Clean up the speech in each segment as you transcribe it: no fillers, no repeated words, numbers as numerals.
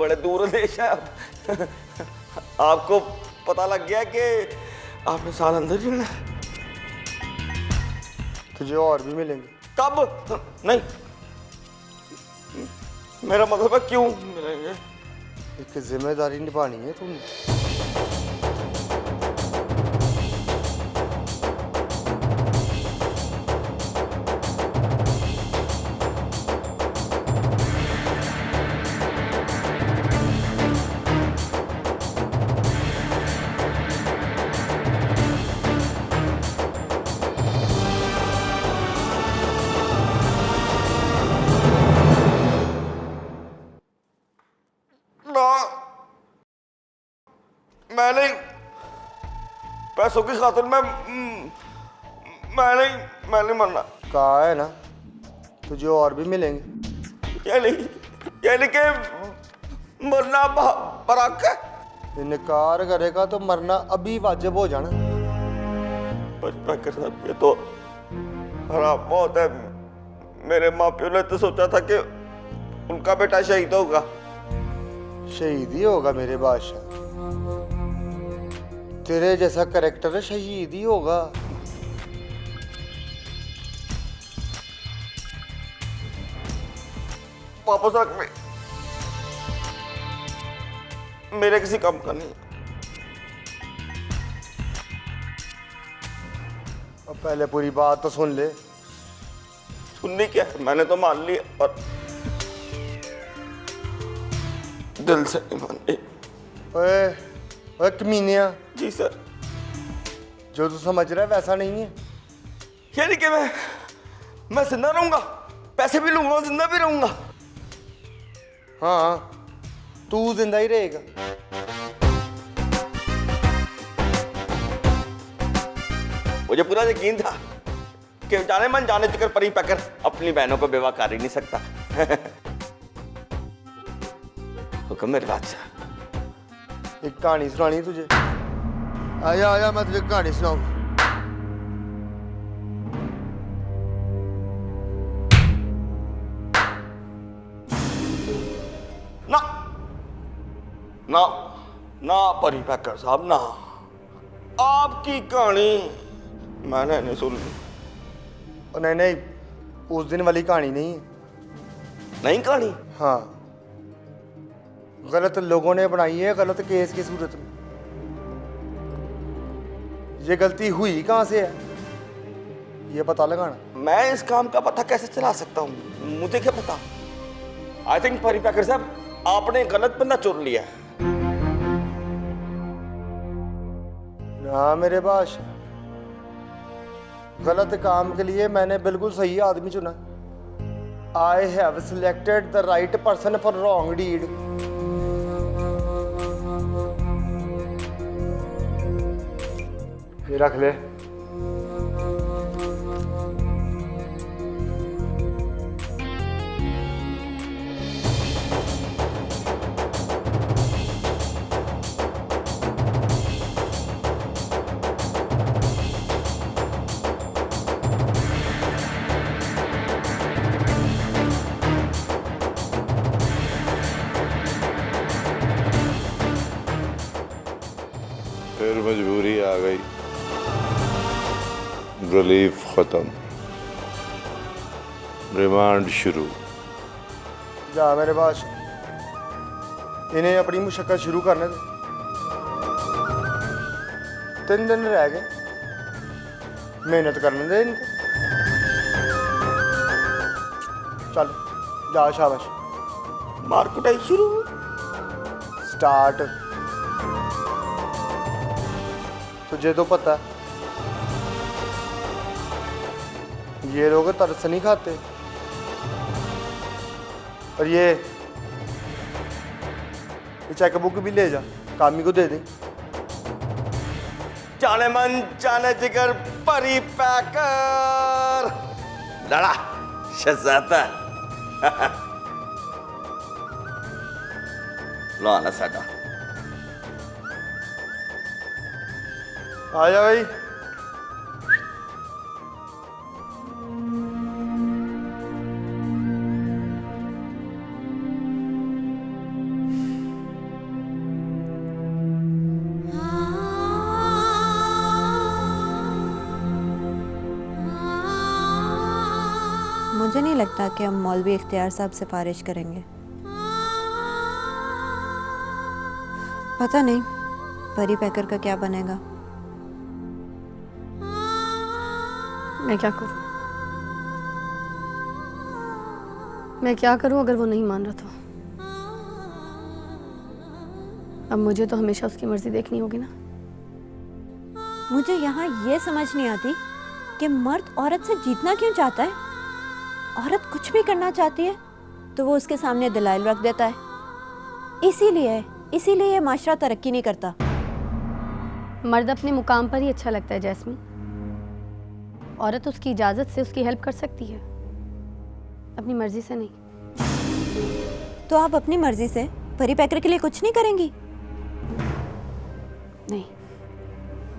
बड़े दूर देश है आप। आपको पता लग गया कि आपने साल अंदर जीना है। तुझे और भी मिलेंगे। कब? नहीं, मेरा मतलब है क्यों मिलेंगे? एक जिम्मेदारी निभानी है तुमने। मैंने पैसों की खातिर मैं नहीं मरना। कहा है ना तुझे और भी मिलेंगे। यानी कि मरना बराक है। इनकार करेगा तो मरना अभी वाजिब हो जाना। साहब ये तो खराब बहुत है। मेरे माँ प्यो ने तो सोचा था कि उनका बेटा शहीद होगा। शहीद ही होगा मेरे बादशाह। तेरे जैसा कैरेक्टर शहीद ही होगा। वापस रख मेरे किसी काम का नहीं। अब पहले पूरी बात तो सुन ले। सुननी क्या है, मैंने तो मान लिया और दिल से नहीं मान ली। ओए ओए कमीनिया। जी सर। जो तू समझ रहा है वैसा नहीं है। यानी कि मैं जिंदा रहूंगा, पैसे भी लूंगा, जिंदा भी रहूंगा। हाँ तू जिंदा ही रहेगा। मुझे पूरा यकीन था कि जाने मन जाने चिकर परी पैकर अपनी बहनों को बेवा कर ही नहीं सकता। हुक्म मेरे बादशाह। एक कहानी सुनानी तुझे। आजा आजा मैं तुझे कहानी सुनाऊंगा। ना ना ना परी पैकर साहब ना, आपकी कहानी मैंने नहीं सुनी। और नहीं नहीं उस दिन वाली कहानी नहीं है। नहीं कहानी? हाँ गलत लोगों ने बनाई है, गलत केस की सूरत में। ये गलती हुई कहाँ से है ये पता लगाना। मैं इस काम का पता कैसे चला सकता हूँ, मुझे क्या पता। आई थिंक परी पैकर साहब आपने गलत बंदा चुन लिया है। ना मेरे बादशाह, गलत काम के लिए मैंने बिल्कुल सही आदमी चुना। I have selected the right person for wrong deed. ये रख ले। फिर मजबूरी आ गई, रिलीफ खत्म, रिमांड शुरू। जा मेरे बादशाह, इन्हें अपनी मुशक्कत शुरू करने दे। 3 दिन रह गए, मेहनत करने दे इनको। चल जा शाबाश। मार कुटाई शुरू। स्टार्ट। तुझे तो पता है ये लोग तरस नहीं खाते। और ये चेकबुक भी ले जा, कामी को दे दे। जाने मन जाने जिगर परी पैकर लड़ा शहजादा। लाना साडा। आजा भाई। मुझे नहीं लगता कि हम मौलवी इख्तियार साहब सिफारिश करेंगे। पता नहीं परी पैकर का क्या बनेगा। मैं क्या करूं? मैं क्या करूं अगर वो नहीं मान रहा तो? अब मुझे तो हमेशा उसकी मर्जी देखनी होगी ना। मुझे यहाँ ये समझ नहीं आती कि मर्द औरत से जीतना क्यों चाहता है। औरत कुछ भी करना चाहती है तो वो उसके सामने दलाइल रख देता है। इसीलिए ये माशरा तरक्की नहीं करता। मर्द अपने मुकाम पर ही अच्छा लगता है जैस्मीन। औरत उसकी इजाज़त से उसकी हेल्प कर सकती है, अपनी मर्जी से नहीं। तो आप अपनी मर्जी से परी पैकर के लिए कुछ नहीं करेंगी? नहीं,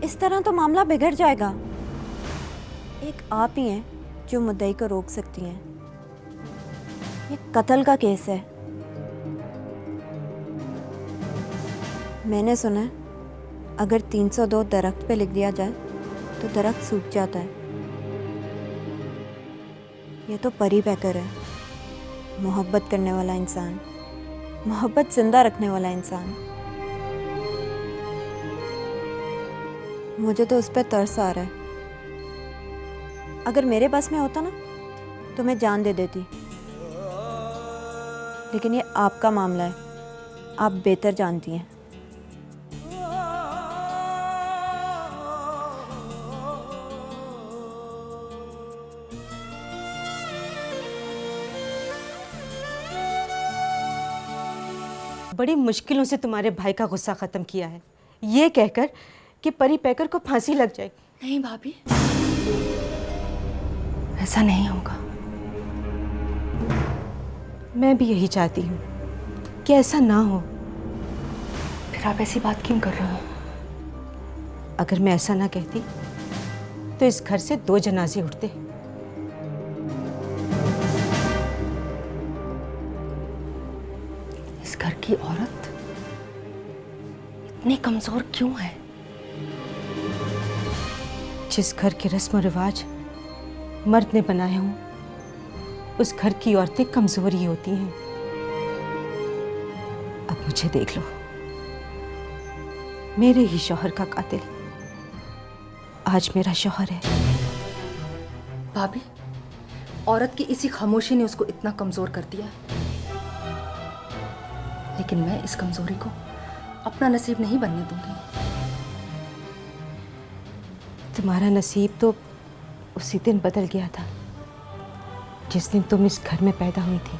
इस तरह तो मामला बिगड़ जाएगा। एक आप ही हैं जो मुद्दई को रोक सकती हैं। ये कत्ल का केस है। मैंने सुना है अगर 302 दरख्त पे लिख दिया जाए तो दरख्त सूख जाता है। ये तो परी पैकर है, मोहब्बत करने वाला इंसान, मोहब्बत जिंदा रखने वाला इंसान। मुझे तो उस पर तरस आ रहा है। अगर मेरे बस में होता ना तो मैं जान दे देती, लेकिन ये आपका मामला है, आप बेहतर जानती हैं। बड़ी मुश्किलों से तुम्हारे भाई का गुस्सा खत्म किया है, ये कहकर कि परी पैकर को फांसी लग जाएगी। नहीं भाभी, ऐसा नहीं होगा। मैं भी यही चाहती हूँ कि ऐसा ना हो। फिर आप ऐसी बात क्यों कर रहे हो? अगर मैं ऐसा ना कहती तो इस घर से 2 जनाजे उठते। इस घर की औरत इतनी कमजोर क्यों है? जिस घर के रस्म और रिवाज मर्द ने बनाए हों, उस घर की औरतें कमजोर ही होती हैं। अब मुझे देख लो, मेरे ही शौहर का कातिल आज मेरा शौहर है। भाभी, औरत की इसी खामोशी ने उसको इतना कमजोर कर दिया, लेकिन मैं इस कमजोरी को अपना नसीब नहीं बनने दूंगी। तुम्हारा नसीब तो उसी दिन बदल गया था जिस दिन तुम इस घर में पैदा हुई थी।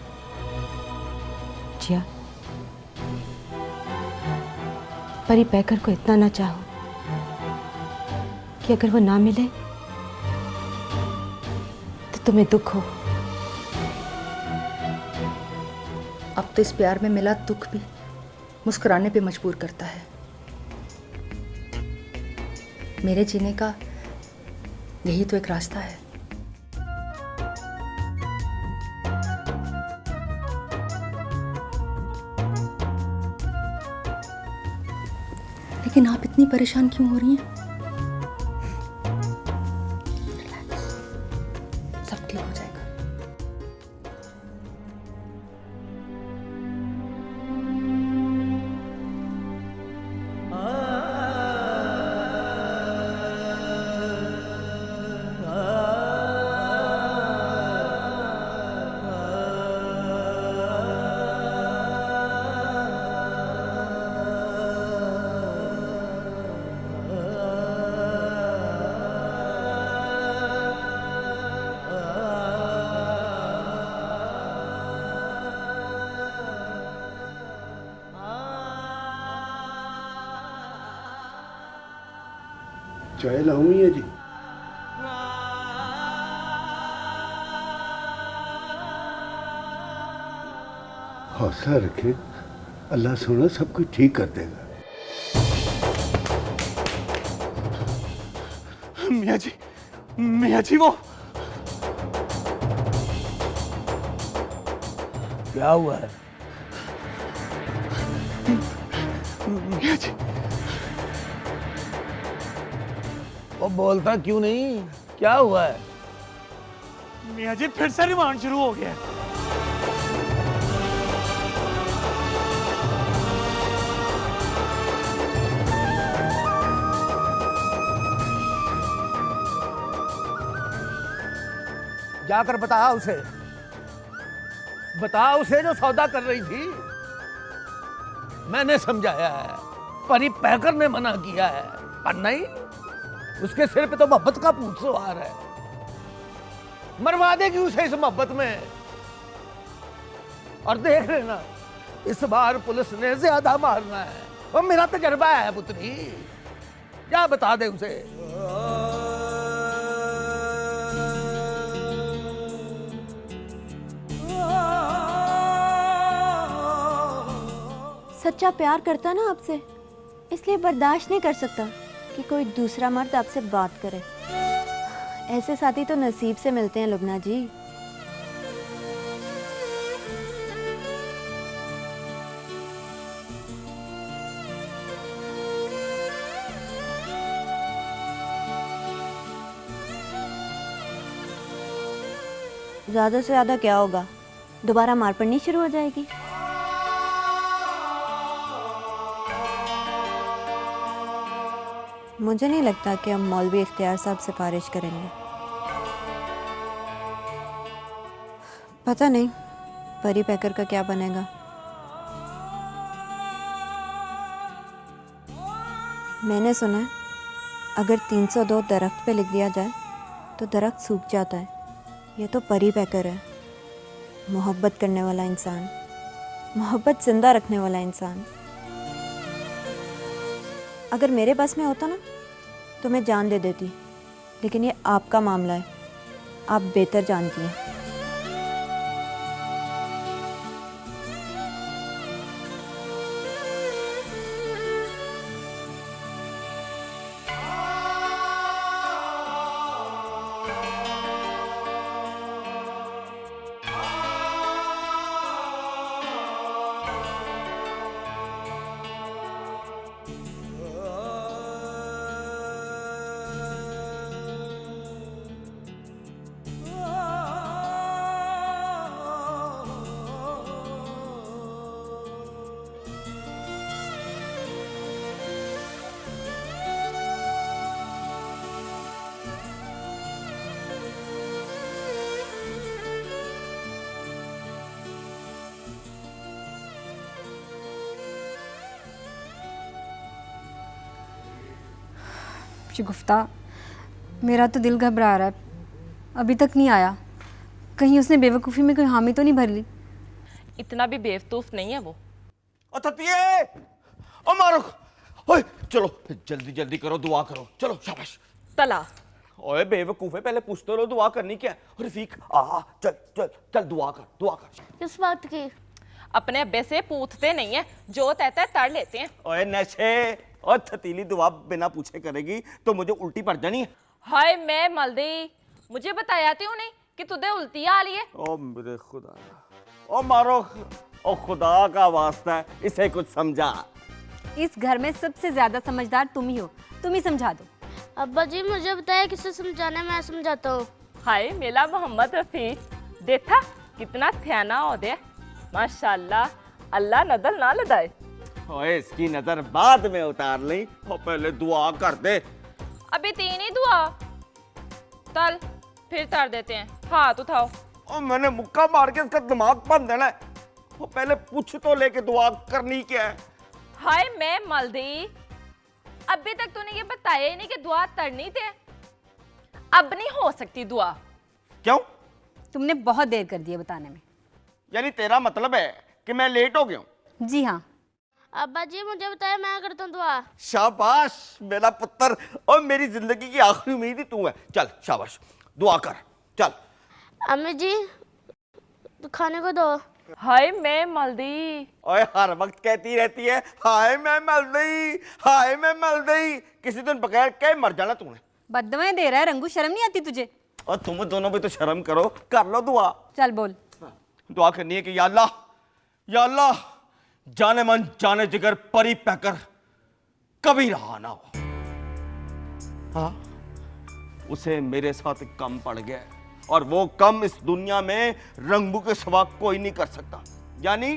जिया, परी पैकर को इतना ना चाहो कि अगर वो ना मिले तो तुम्हें दुख हो। अब तो इस प्यार में मिला दुख भी मुस्कुराने पे मजबूर करता है। मेरे जीने का यही तो एक रास्ता है। लेकिन आप इतनी परेशान क्यों हो रही हैं? रिलैक्स, सब ठीक हो जाएगा। चाय लाऊं मियाँ जी? हौसला रखें, अल्लाह सोना सब कुछ ठीक कर देगा। मियाँ जी वो क्या हुआ है? मियाँ जी, वो बोलता क्यों नहीं? क्या हुआ है? मियाँ जी फिर से रिमांड शुरू हो गया है। जाकर बता उसे जो सौदा कर रही थी। मैंने समझाया है, परी पैकर ने मना किया है, पर नहीं, उसके सिर पे तो मोहब्बत का भूत सवार है। मरवा देगी उसे इस मोहब्बत में। और देख लेना, इस बार पुलिस ने ज्यादा मारना है। वो मेरा तजर्बा है पुत्री, क्या बता दे उसे। सच्चा प्यार करता ना आपसे, इसलिए बर्दाश्त नहीं कर सकता कि कोई दूसरा मर्द आपसे बात करे। ऐसे साथी तो नसीब से मिलते हैं लुबना जी। ज्यादा से ज्यादा क्या होगा, दोबारा मार पड़नी शुरू हो जाएगी। मुझे नहीं लगता कि अब मौलवी इख्तियार साहब सिफारिश करेंगे। पता नहीं परी पैकर का क्या बनेगा। मैंने सुना है अगर 302 दरख्त पे लिख दिया जाए तो दरख्त सूख जाता है। ये तो परी पैकर है, मोहब्बत करने वाला इंसान, मोहब्बत जिंदा रखने वाला इंसान। अगर मेरे बस में होता ना तो मैं जान दे देती, लेकिन ये आपका मामला है, आप बेहतर जानती हैं। शगुफ्ता, मेरा तो दिल घबरा रहा है, अभी तक नहीं आया। कहीं उसने बेवकूफ़ी में कोई हामी तो नहीं भर ली। इतना भी बेवकूफ नहीं है वो। ओ मारो, ओए चलो जल्दी जल्दी करो, दुआ करो, चलो शाबाश। तला ओए बेवकूफ है, पहले पूछ तो लो दुआ करनी क्या है। रफीक चल चल चल दुआ कर। किस बात की? अपने अब्बे से पूछते नहीं है, जो कहता है तड़ लेते हैं। ओए नशे और थतीली दुआ बिना पूछे करेगी तो मुझे उल्टी पड़ जानी है। हाय मैं मल्दी, मुझे बताया थे उन्हें कि तुझे उल्टी आ रही है। ओ मेरे खुदा, ओ मारो, ओ खुदा का वास्ता है, इसे कुछ समझा। इस घर में सबसे ज्यादा समझदार तुम ही हो, तुम ही समझा दो। अब्बा जी मुझे बताया किसे समझाना है, मैं समझाता हूँ। हाय मेरा मोहम्मद रफीक, देखा कितना थयाना हो दे, माशाल्लाह, अल्लाह नदल ना लदाए। ओए इसकी नजर बाद में उतार ली, और पहले दुआ कर दे। अभी 3 ही दुआ, तल फिर तार देते हैं। हाथ उठाओ। और मैंने मुक्का मार के इसका दिमाग बंद देना है। वो पहले पूछ तो लेके दुआ करनी क्या है। हाय मैं मल्दी, अभी तक तूने ये बताया ही नहीं कि दुआ तरनी थे। अब नहीं हो सकती दुआ। क्यों? तुमने बहुत देर कर दी है बताने में। यानी तेरा मतलब है कि मैं लेट हो गया हूँ? जी हाँ। अब्बा जी मुझे बताया, मैं करता हूँ दुआ। शाबाश मेरा पुत्र, और मेरी जिंदगी की आखिरी उम्मीद ही तू है। चल शाबाश, दुआ कर, चल। अम्मी जी खाने को दो। हाय मैं मल्दी। ओए हर वक्त कहती रहती है हाय मैं मल्दी, हाय मैं मल्दी। किसी दिन बगैर कह मर जाना तूने। बददुआएं दे रहा है रंगू, शर्म नहीं आती तुझे? और तुम दोनों भी तो शर्म करो, कर लो दुआ। चल बोल। दुआ करनी है कि या अल्लाह जाने मन जाने जिगर परी पैकर कभी रहा ना हो। हाँ, उसे मेरे साथ कम पड़ गया, और वो कम इस दुनिया में रंगू के सिवा कोई नहीं कर सकता। यानी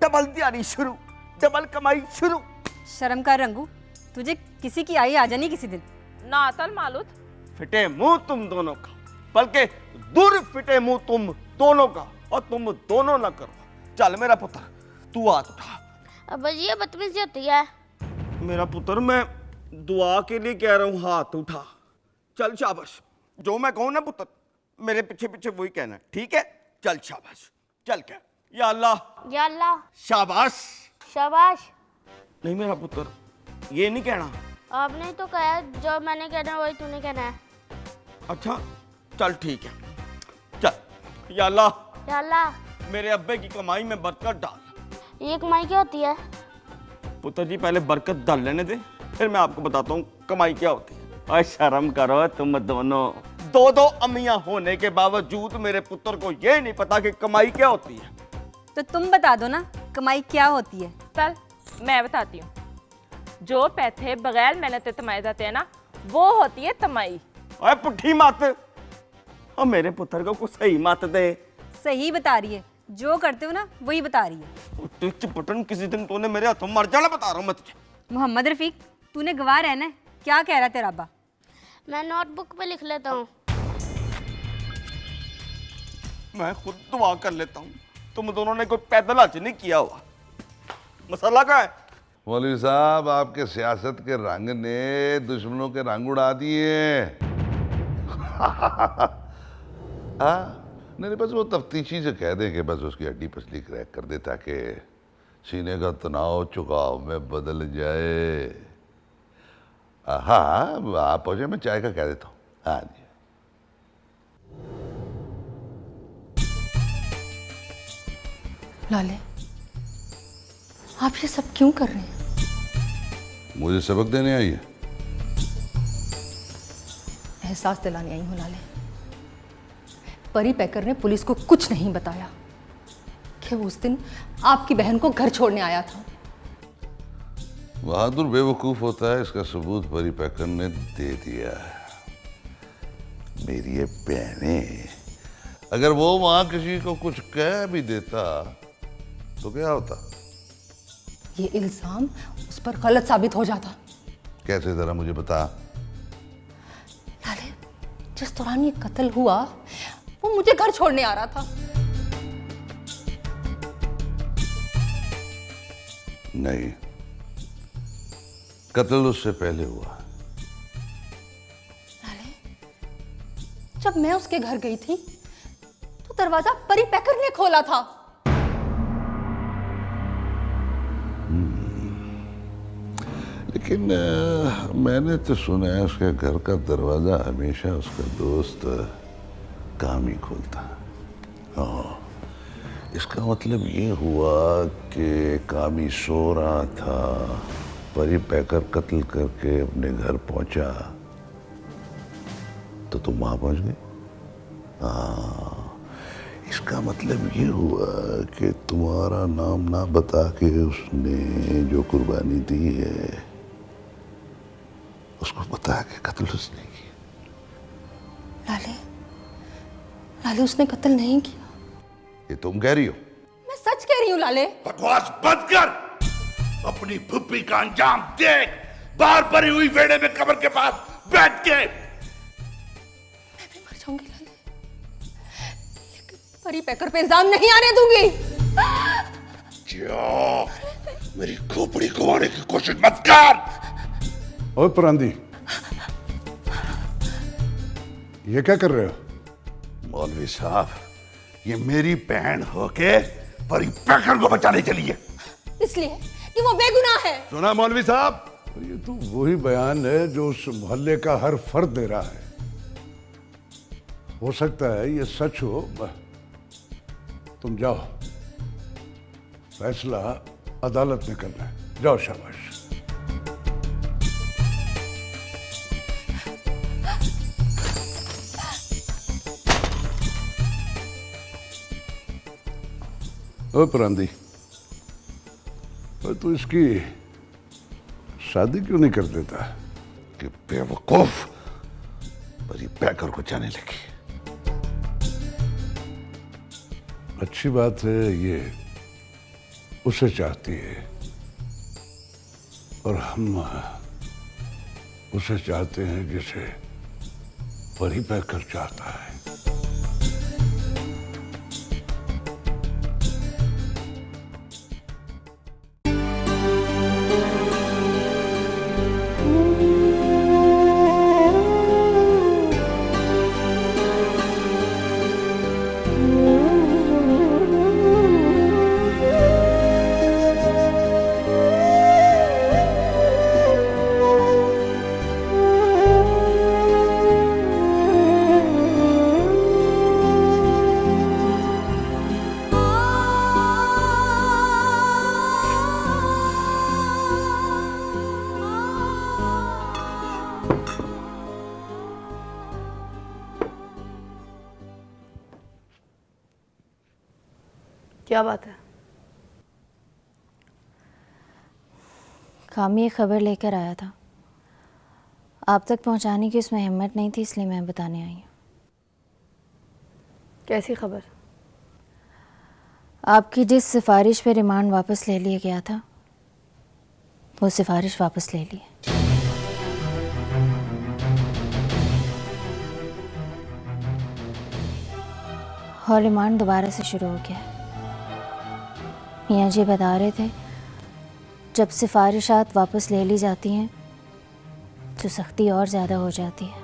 डबल तैयारी शुरू, डबल कमाई शुरू। शर्म कर रंगू, तुझे किसी की आई आ जानी किसी दिन। नातल मालूद। फिटे मुंह तुम दोनों का, बल्कि दूर फिटे मुंह तुम दोनों का, और तुम दोनों ना करो। चल मेरा पुत्र, तू हाथ उठा। अब्बा जी ये बदतमीजी होती है। मेरा पुत्र, मैं दुआ के लिए कह रहा हूं, हाथ उठा। चल शाबाश, जो मैं कहूं ना पुत्र, मेरे पीछे पीछे वही कहना है, ठीक है? चल शाबाश, चल क्या, या अल्लाह। या अल्लाह। शाबाश। शाबाश। नहीं मेरा पुत्र, ये नहीं कहना। आपने तो कहा जो मैंने कहना वही तूने कहना है। अच्छा चल ठीक है, चल। या अल्लाह। या अल्लाह। मेरे अब्बे की कमाई में बरकत डाल। ये कमाई क्या होती है? पुत्र जी पहले बरकत डाल लेने दे, फिर मैं आपको बताता हूँ कमाई क्या होती है। और शर्म करो तुम दोनों, दो अम्मियां होने के बावजूद मेरे पुत्र को ये नहीं पता कि कमाई क्या होती है। तो तुम बता दो ना कमाई क्या होती है। चल मैं बताती हूँ। जो पैसे बगैर मेहनत कमाए जाते हैं ना, वो होती है तमाई। अरे पुट्ठी मत, और मेरे पुत्र को कुछ सही मत दे। सही बता रही है, जो करते हो ना वही बता रही है। चिपटन किसी दिन तूने मेरे हाथों मर जाना, बता रहा हूँ मैं तुझे। मोहम्मद रफीक, तूने गवाह रहना है। क्या कह रहा तेरा अब्बा? मैं नोटबुक पे लिख लेता हूँ। मैं खुद दुआ कर लेता हूँ। तुम दोनों ने कोई पैदल हज नहीं किया हुआ। मसाला क्या है? मौलवी साहब, आपके सियासत के रंग ने दुश्मनों के रंग उड़ा दिए। नहीं बस वो तफ्तीशी से कह दें कि बस उसकी हड्डी पसली क्रैक कर दे, ताकि सीने का तनाव चुकाव में बदल जाए। हाँ आप पहुंचे, मैं चाय का कह देता हूँ। हाँ जी। लाले, आप ये सब क्यों कर रहे हैं? मुझे सबक देने आई है। एहसास दिलाने आई हूं लाले। परी पैकर ने पुलिस को कुछ नहीं बताया कि वो उस दिन आपकी बहन को घर छोड़ने आया था। बहादुर बेवकूफ होता है, इसका सबूत परी पैकर ने दे दिया है। मेरी ये बहनें, अगर वो वहां किसी को कुछ कह भी देता तो क्या होता? ये इल्जाम उस पर गलत साबित हो जाता। कैसे, जरा मुझे बता। लाले, जिस दौरान ये कत्ल हुआ वो मुझे घर छोड़ने आ रहा था। नहीं, कत्ल उससे पहले हुआ। लाले, जब मैं उसके घर गई थी तो दरवाजा परी पैकर ने खोला था। लेकिन मैंने तो सुना है उसके घर का दरवाजा हमेशा उसका दोस्त कामी खोलता। हाँ, इसका मतलब ये हुआ कि कामी सो रहा था, परी पैकर कत्ल करके अपने घर पहुंचा तो तुम वहां पहुंच गए। हाँ, इसका मतलब ये हुआ कि तुम्हारा नाम ना बता के उसने जो कुर्बानी दी है उसको बता के कत्ल उसने किया। लाले, लाले उसने कत्ल नहीं किया। ये तुम कह रही हो? मैं सच कह रही हूँ लाले। बकवास बंद कर, अपनी फुप्पी का अंजाम देख। बाहर भरी हुई वेड़े में कब्र के पास बैठ के। मैं भी मर जाऊंगी लाले, लेकिन परी पैकर पे इल्जाम नहीं आने दूंगी। मेरी खोपड़ी गंवाने की कोशिश मत कर। और परांदी, ये क्या कर रहे हो? मौलवी साहब, ये मेरी बहन होके परी पैकर को बचाने चली है। इसलिए कि वो बेगुनाह है। सुना मौलवी साहब, ये तो वही बयान है जो उस मोहल्ले का हर फर्द दे रहा है। हो सकता है ये सच हो। तुम जाओ, फैसला अदालत में करना है। जाओ, शाबाश। ओ परांदी, तू इसकी शादी क्यों नहीं कर देता? कि बेवकूफ परी पैकर को जाने लगी। अच्छी बात है, ये उसे चाहती है और हम उसे चाहते हैं जिसे परी पैकर चाहता है। क्या बात है? कामी एक खबर लेकर आया था, आप तक पहुंचाने की उसमें हिम्मत नहीं थी, इसलिए मैं बताने आई हूँ। कैसी खबर? आपकी जिस सिफारिश पे रिमांड वापस ले लिया गया था, वो सिफारिश वापस ले ली है। और रिमांड दोबारा से शुरू हो गया है। मियाँ जी बता रहे थे, जब सिफारिशात वापस ले ली जाती हैं तो सख्ती और ज़्यादा हो जाती है।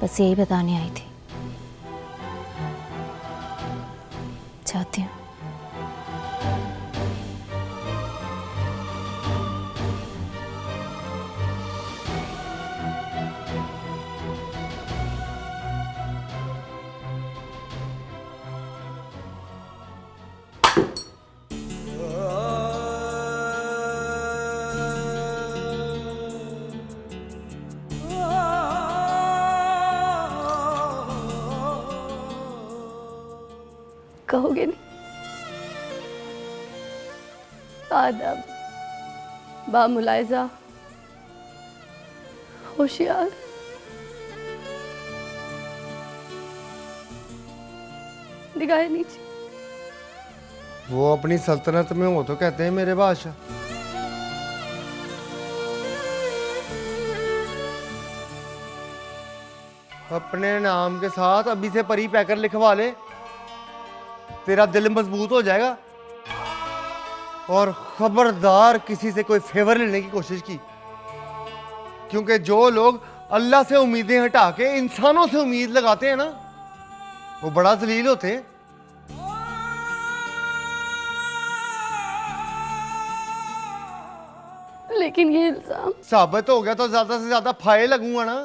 बस यही बताने आई थी। चाहती हूँ कहोगे नहीं? आदब, बामुलाइजा, होशियार, निगाहें नीचे। वो अपनी सल्तनत में हो तो कहते हैं मेरे बादशाह। अपने नाम के साथ अभी से परी पैकर लिखवा ले, तेरा दिल मजबूत हो जाएगा। और खबरदार किसी से कोई फेवर लेने की कोशिश की, क्योंकि जो लोग अल्लाह से उम्मीदें हटा के इंसानों से उम्मीद लगाते हैं ना, वो बड़ा जलील होते हैं। लेकिन ये इल्जाम साबित हो गया तो ज्यादा से ज्यादा फाये लगूंगा ना।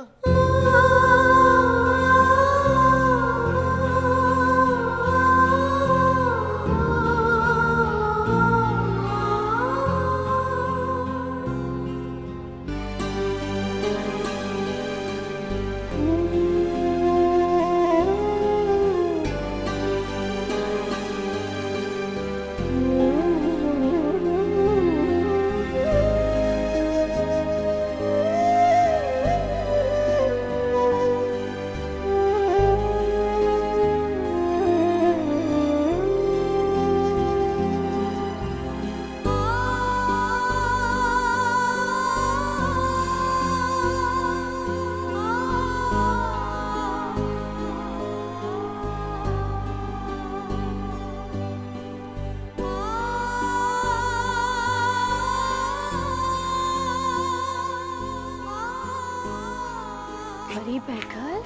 परी पैकर,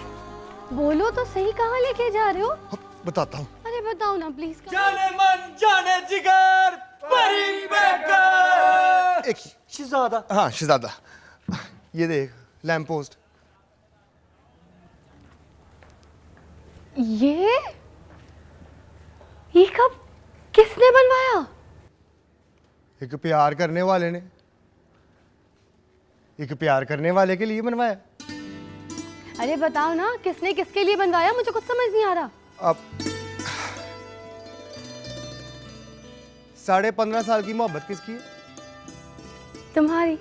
बोलो तो सही, कहाँ लेके जा रहे हो? बताता हूँ। अरे बताओ ना प्लीज। जाने मन जाने जिगर, परी पैकर। एक शहजादा। हाँ शहजादा, ये देख लैंप पोस्ट। ये कब, किसने बनवाया? एक प्यार करने वाले ने, एक प्यार करने वाले के लिए बनवाया। अरे बताओ ना, किसने किसके लिए बनवाया? मुझे कुछ समझ नहीं आ रहा। अब 15.5 साल की मोहब्बत किसकी है? तुम्हारी।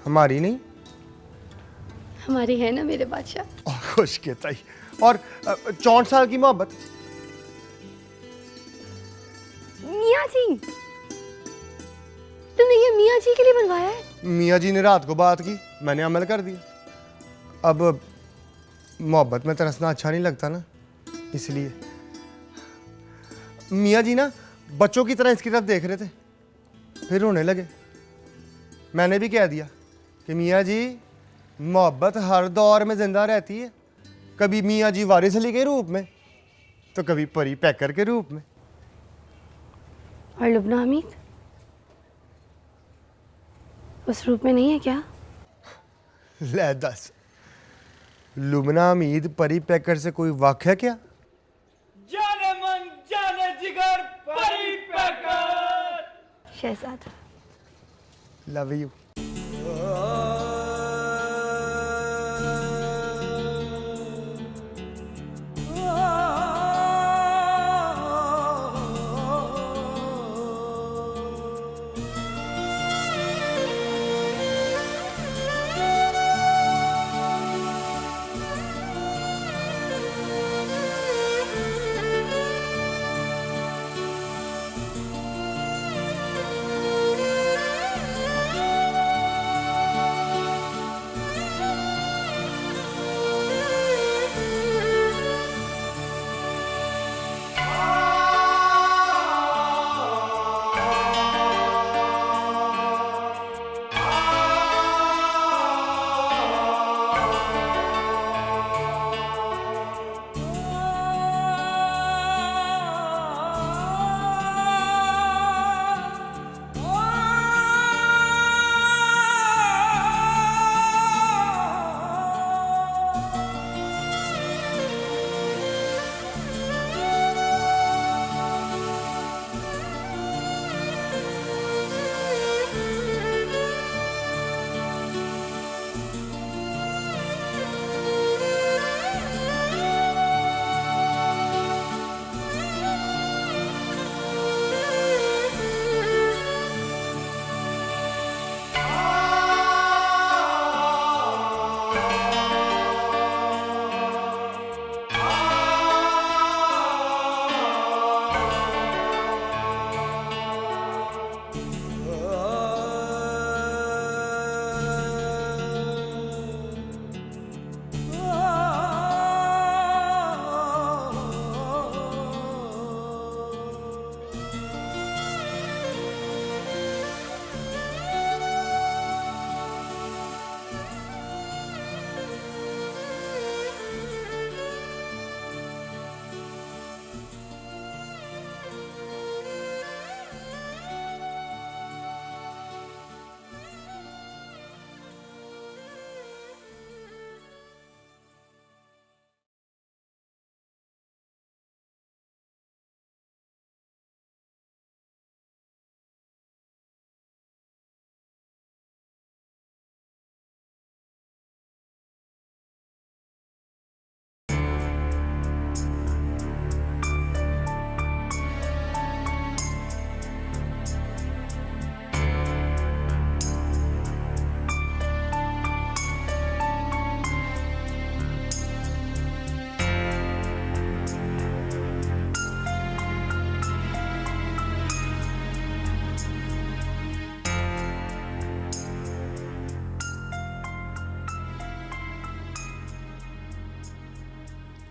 हमारी नहीं? हमारी है ना मेरे बादशाह। खुश कहता ही। और 64 साल की मोहब्बत। मियाँ जी, तुमने ये मियाँ जी के लिए बनवाया है? मियाँ जी ने रात को बात की, मैंने अमल कर दिया। अब मोहब्बत में तरसना अच्छा नहीं लगता ना, इसलिए। मियाँ जी ना बच्चों की तरह इसकी तरफ देख रहे थे, फिर रोने लगे। मैंने भी कह दिया कि मियाँ जी, मोहब्बत हर दौर में जिंदा रहती है, कभी मियाँ जी वारिस अली के रूप में तो कभी परी पैकर के रूप में। और लुबना हमीद उस रूप में नहीं है क्या? ले दस, लुबना हमीद परी पैकर से कोई वाक़या क्या? जाने मन जाने जिगर परी पैकर। शहजादा, लव यू।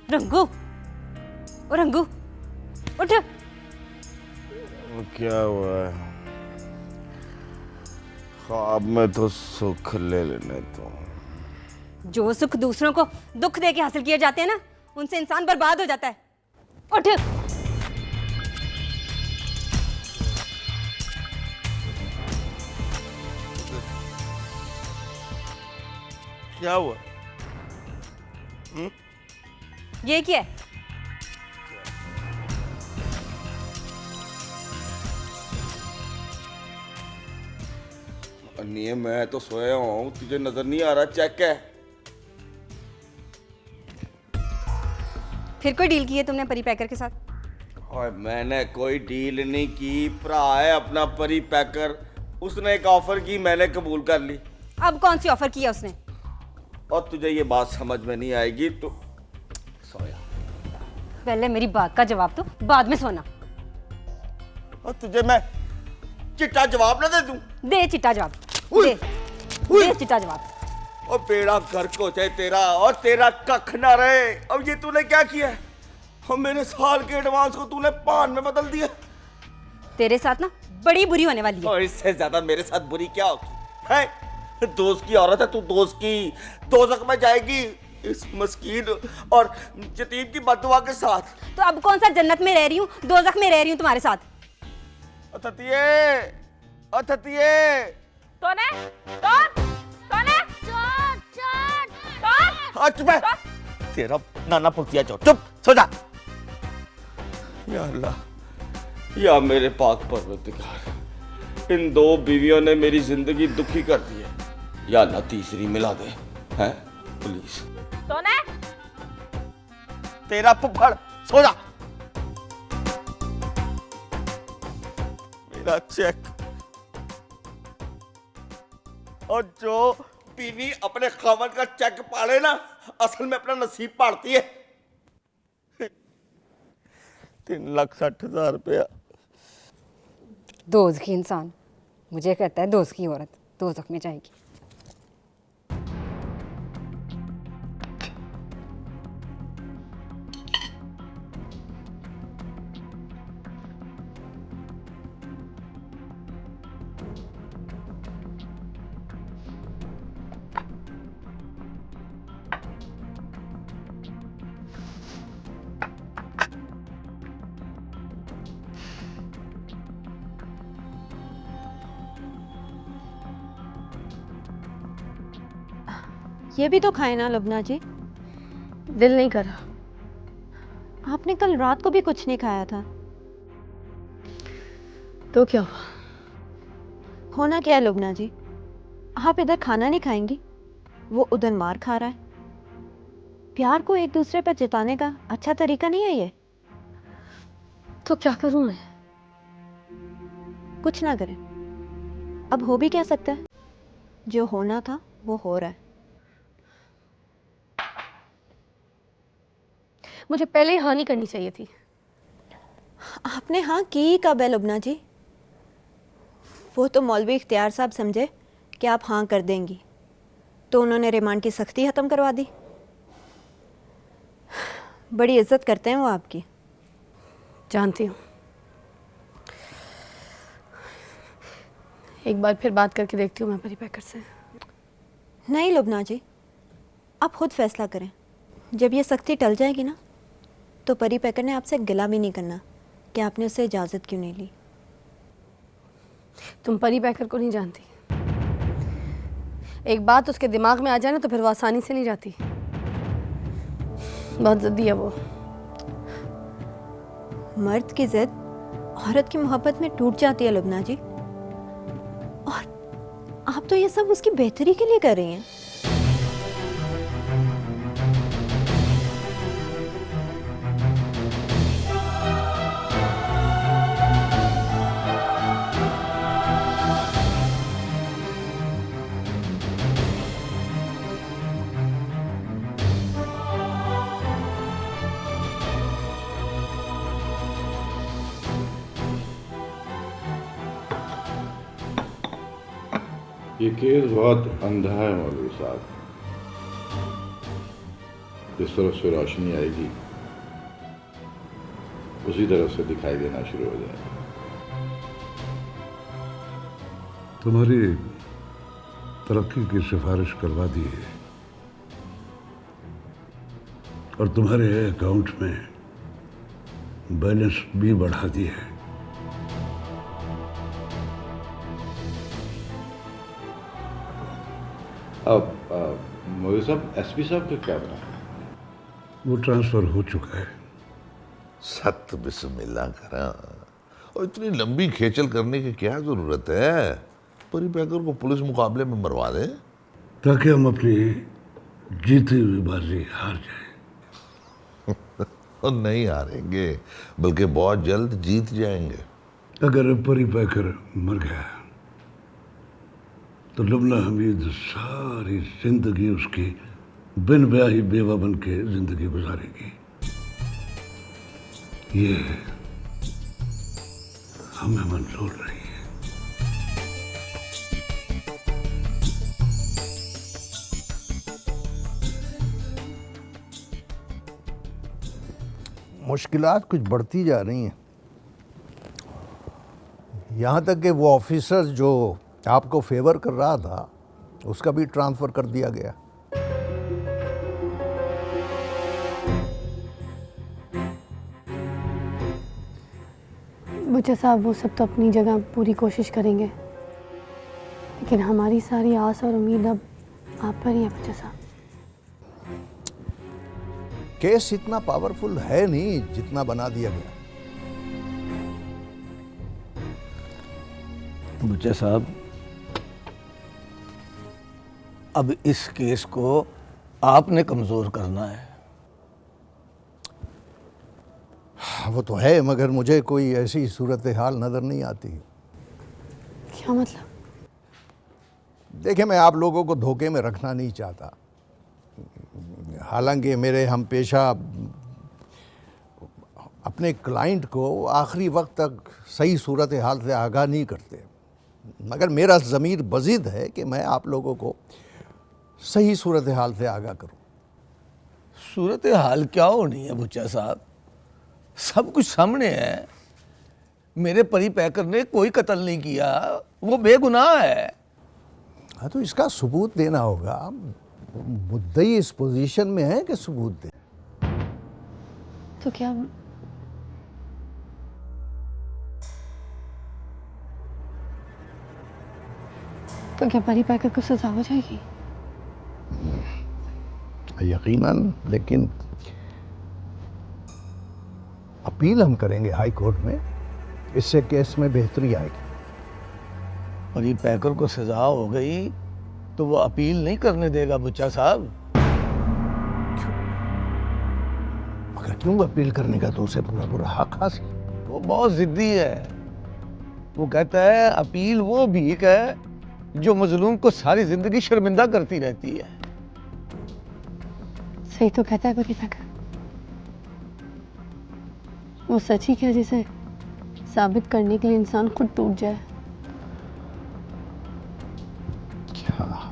रंगू, ओ रंगू, उठ। क्या हुआ है? ख्वाब में तो सुख ले लेने तो। जो सुख दूसरों को दुख दे के हासिल किए जाते हैं ना, उनसे इंसान बर्बाद हो जाता है। उठ। क्या हुआ? ये क्या है? अन्नी, मैं तो सोया हूं, तुझे नजर नहीं आ रहा? चेक है। फिर कोई डील की है तुमने परी पैकर के साथ? और मैंने कोई डील नहीं की, भरा है अपना परी पैकर, उसने एक ऑफर की, मैंने कबूल कर ली। अब कौन सी ऑफर की है उसने? और तुझे ये बात समझ में नहीं आएगी तो सोया। पहले मेरी बात का जवाब दो, बाद में सोना। और तुझे मैं चिट्टा जवाब ना दे दूं? दे चिट्टा जवाब, दे चिट्टा जवाब। और बेड़ा घर को चाहे तेरा और तेरा कख ना रहे। अब ये तूने क्या किया है? और मेरे साल के एडवांस को तूने पान में बदल दिया। तेरे साथ ना बड़ी बुरी होने वाली है। और इससे ज्यादा मेरे साथ बुरी क्या होगी है? दोस्त की औरत है तू, दोस्त की दोजख में जाएगी इस मस्कीन और यतीम की बददुआ के साथ। तो अब कौन सा जन्नत में रह रही हूँ, दोजख में रह रही हूँ तुम्हारे साथ। अथतिये तोने चुप है तेरा नाना पुतिया। चुप सो जा। या अल्लाह, या मेरे पाक परवरदिगार, इन दो बीवियों ने मेरी जिंदगी दुखी कर दी है। या अल्लाह तीसरी मिला दे है प्लीज। तोने तेरा फुफड़ सो जा। मेरा चेक। और जो बीवी अपने खामन का चेक पाले ना, असल में अपना नसीब पाड़ती है। 3,60,000 रुपया। दोज़खी इंसान मुझे कहता है दोज़खी औरत दोज़ख में जाएगी। ये भी तो खाए ना लुबना जी। दिल नहीं करा। आपने कल रात को भी कुछ नहीं खाया था। तो क्या हुआ? होना क्या है लुबना जी, आप इधर खाना नहीं खाएंगी, वो उधर मार खा रहा है। प्यार को एक दूसरे पर जताने का अच्छा तरीका नहीं है ये। तो क्या करूं मैं? कुछ ना करें, अब हो भी क्या सकता है। जो होना था वो हो रहा है। मुझे पहले ही हाँ नहीं करनी चाहिए थी। आपने हाँ की कब है लुबना जी? वो तो मौलवी इख्तियार साहब समझे कि आप हाँ कर देंगी, तो उन्होंने रिमांड की सख्ती ख़त्म करवा दी। बड़ी इज्जत करते हैं वो आपकी। जानती हूँ। एक बार फिर बात करके देखती हूँ मैं परी पैकर से। नहीं लुबना जी, आप खुद फैसला करें। जब ये सख्ती टल जाएगी ना, तो परी पैकर ने आपसे गिला भी नहीं करना कि आपने उससे इजाज़त क्यों नहीं ली। तुम परी पैकर को नहीं जानती। एक बात उसके दिमाग में आ जाए ना तो फिर वो आसानी से नहीं जाती। बहुत ज़िद्दी है वो। मर्द की जिद औरत की मोहब्बत में टूट जाती है लुबना जी, और आप तो ये सब उसकी बेहतरी के लिए कर रही हैं। ये केस बहुत अंधा है मौलवी साहब। जिस तरफ से रोशनी आएगी उसी तरफ से दिखाई देना शुरू हो जाएगा। तुम्हारी तरक्की की सिफारिश करवा दी है और तुम्हारे अकाउंट में बैलेंस भी बढ़ा दी है। अब मौलवी साहब, एसपी साहब का क्या बना? वो ट्रांसफर हो चुका है। सख्त बिस्मिल्लाह करा। और इतनी लंबी खेचल करने की क्या जरूरत है? परी पैकर को पुलिस मुकाबले में मरवा दे, ताकि हम अपनी जीती हुई बाजी हार जाए। और नहीं हारेंगे, बल्कि बहुत जल्द जीत जाएंगे। अगर परी पैकर मर गया तो लुबना हमीद सारी जिंदगी उसकी बिन ब्याही बेवा बन के जिंदगी गुजारेगी। ये हमें मंजूर नहीं है। मुश्किलात कुछ बढ़ती जा रही हैं। यहाँ तक कि वो ऑफिसर जो आपको फेवर कर रहा था उसका भी ट्रांसफ़र कर दिया गया। बुच्चा साहब वो सब तो अपनी जगह पूरी कोशिश करेंगे, लेकिन हमारी सारी आस और उम्मीद अब आप पर ही है बुच्चा साहब। केस इतना पावरफुल है नहीं जितना बना दिया गया। बुच्चा साहब, अब इस केस को आपने कमजोर करना है। वो तो है, मगर मुझे कोई ऐसी सूरत हाल नज़र नहीं आती। क्या मतलब? देखिए, मैं आप लोगों को धोखे में रखना नहीं चाहता। हालांकि मेरे हम पेशा अपने क्लाइंट को आखिरी वक्त तक सही सूरत हाल से आगाह नहीं करते, मगर मेरा ज़मीर बज़िद है कि मैं आप लोगों को सही सूरत हाल से आगाह करूं। सूरत हाल क्या होनी है बुच्चा साहब? सब कुछ सामने है। मेरे परी पैकर ने कोई कत्ल नहीं किया, वो बेगुनाह है। हाँ, तो इसका सबूत देना होगा। मुद्दई इस पोजीशन में है कि सबूत दे। तो क्या परी पैकर को सजा हो जाएगी? यकीनन, लेकिन अपील हम करेंगे हाई कोर्ट में। इससे केस में बेहतरी आएगी। परी पैकर को सजा हो गई तो वो अपील नहीं करने देगा बुच्चा साहब। मगर क्यों अपील करने का? तो उसे पूरा पूरा हक हासिल। वो बहुत जिद्दी है। वो कहता है अपील वो भीख है जो मजलूम को सारी जिंदगी शर्मिंदा करती रहती है। सही तो कहता है परी पैकर। वो सच ही क्या जिसे साबित करने के लिए इंसान खुद टूट जाए। क्या?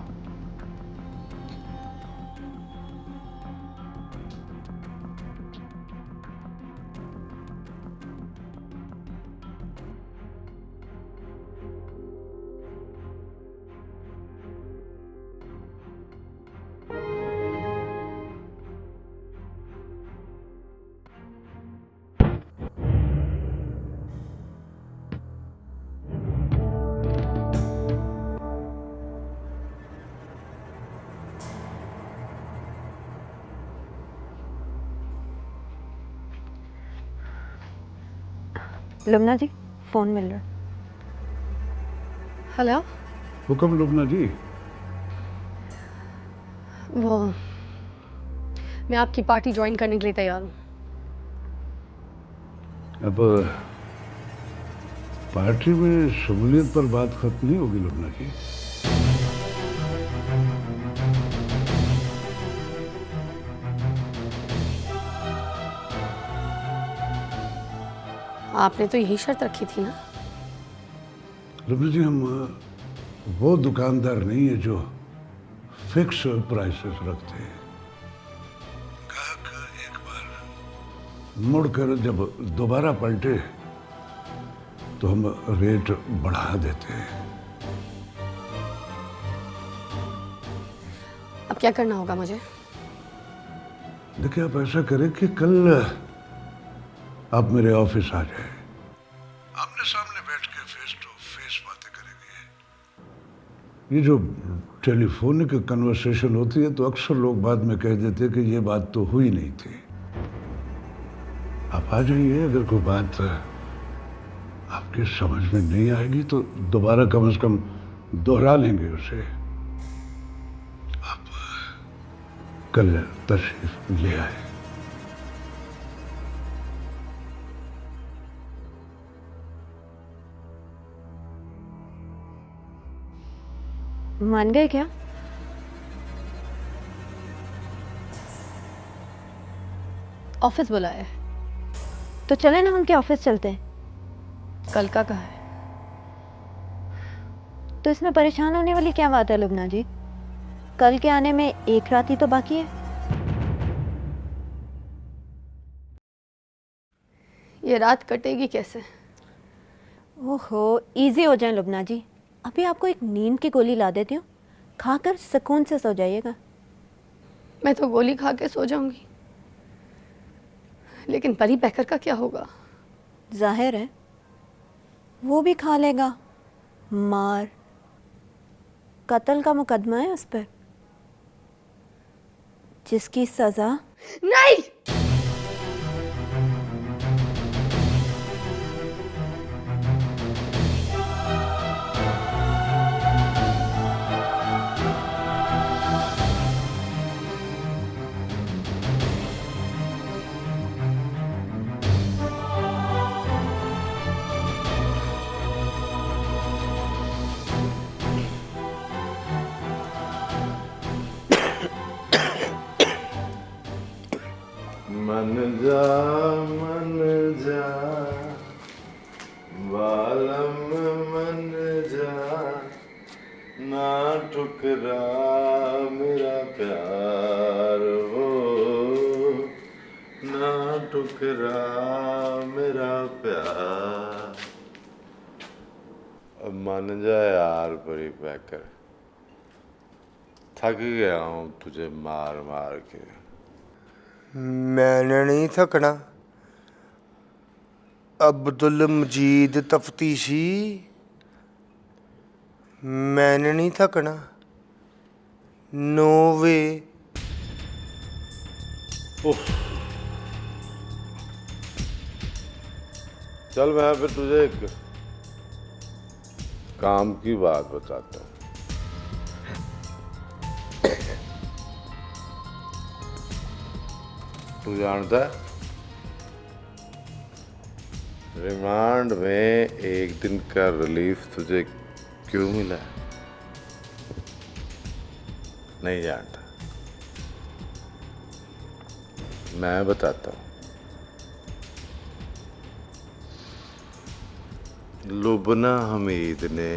लुमना जी, फोन मिल रहा। हेलो। हुक्म लुबना जी। वो मैं आपकी पार्टी ज्वाइन करने के लिए तैयार हूँ। अब पार्टी में शमूलियत पर बात खत्म नहीं होगी लुबना जी। आपने तो यही शर्त रखी थी ना? लुबना जी, हम वो दुकानदार नहीं है जो फिक्स प्राइसेस रखते हैं। ग्राहक एक बार मुड़कर जब दोबारा पलटे तो हम रेट बढ़ा देते हैं। अब क्या करना होगा मुझे? देखिए, आप ऐसा करें कि कल आप मेरे ऑफिस आ जाए। आमने सामने बैठ के फेस टू फेस बातें करेंगे। ये जो टेलीफोनिक कन्वर्सेशन होती है तो अक्सर लोग बाद में कह देते हैं कि ये बात तो हुई नहीं थी। आप आ जाइए। अगर कोई बात आपकी समझ में नहीं आएगी तो दोबारा कम से कम दोहरा लेंगे उसे। आप कल तशरीफ ले आए। मान गए क्या? ऑफिस बुलाया है। तो चले ना उनके ऑफिस चलते हैं। कल का कहा है? तो इसमें परेशान होने वाली क्या बात है लुबना जी? कल के आने में एक रात ही तो बाकी है। ये रात कटेगी कैसे? ओहो, इजी हो जाए लुबना जी। अभी आपको एक नींद की गोली ला देती हूँ, खाकर सुकून से सो जाइएगा। मैं तो गोली खा के सो जाऊंगी, लेकिन परी पैकर का क्या होगा? जाहिर है वो भी खा लेगा। मार, कत्ल का मुकदमा है उस पर, जिसकी सजा नहीं। मन जा बालम मन जा, ना ठुकरा मेरा प्यार हो, ना ठुकरा मेरा प्यार। अब मान जा यार परी पैकर, थक गया हूँ तुझे मार मार के। मैंने नहीं थकना अब्दुल मजीद तफ्तीशी, मैंने नहीं थकना। नो वे। चल मैं फिर तुझे एक काम की बात बताता हूँ। तू जानता है रिमांड में एक दिन का रिलीफ तुझे क्यों मिला है? नहीं जानता? मैं बताता हूँ। लुबना हमीद ने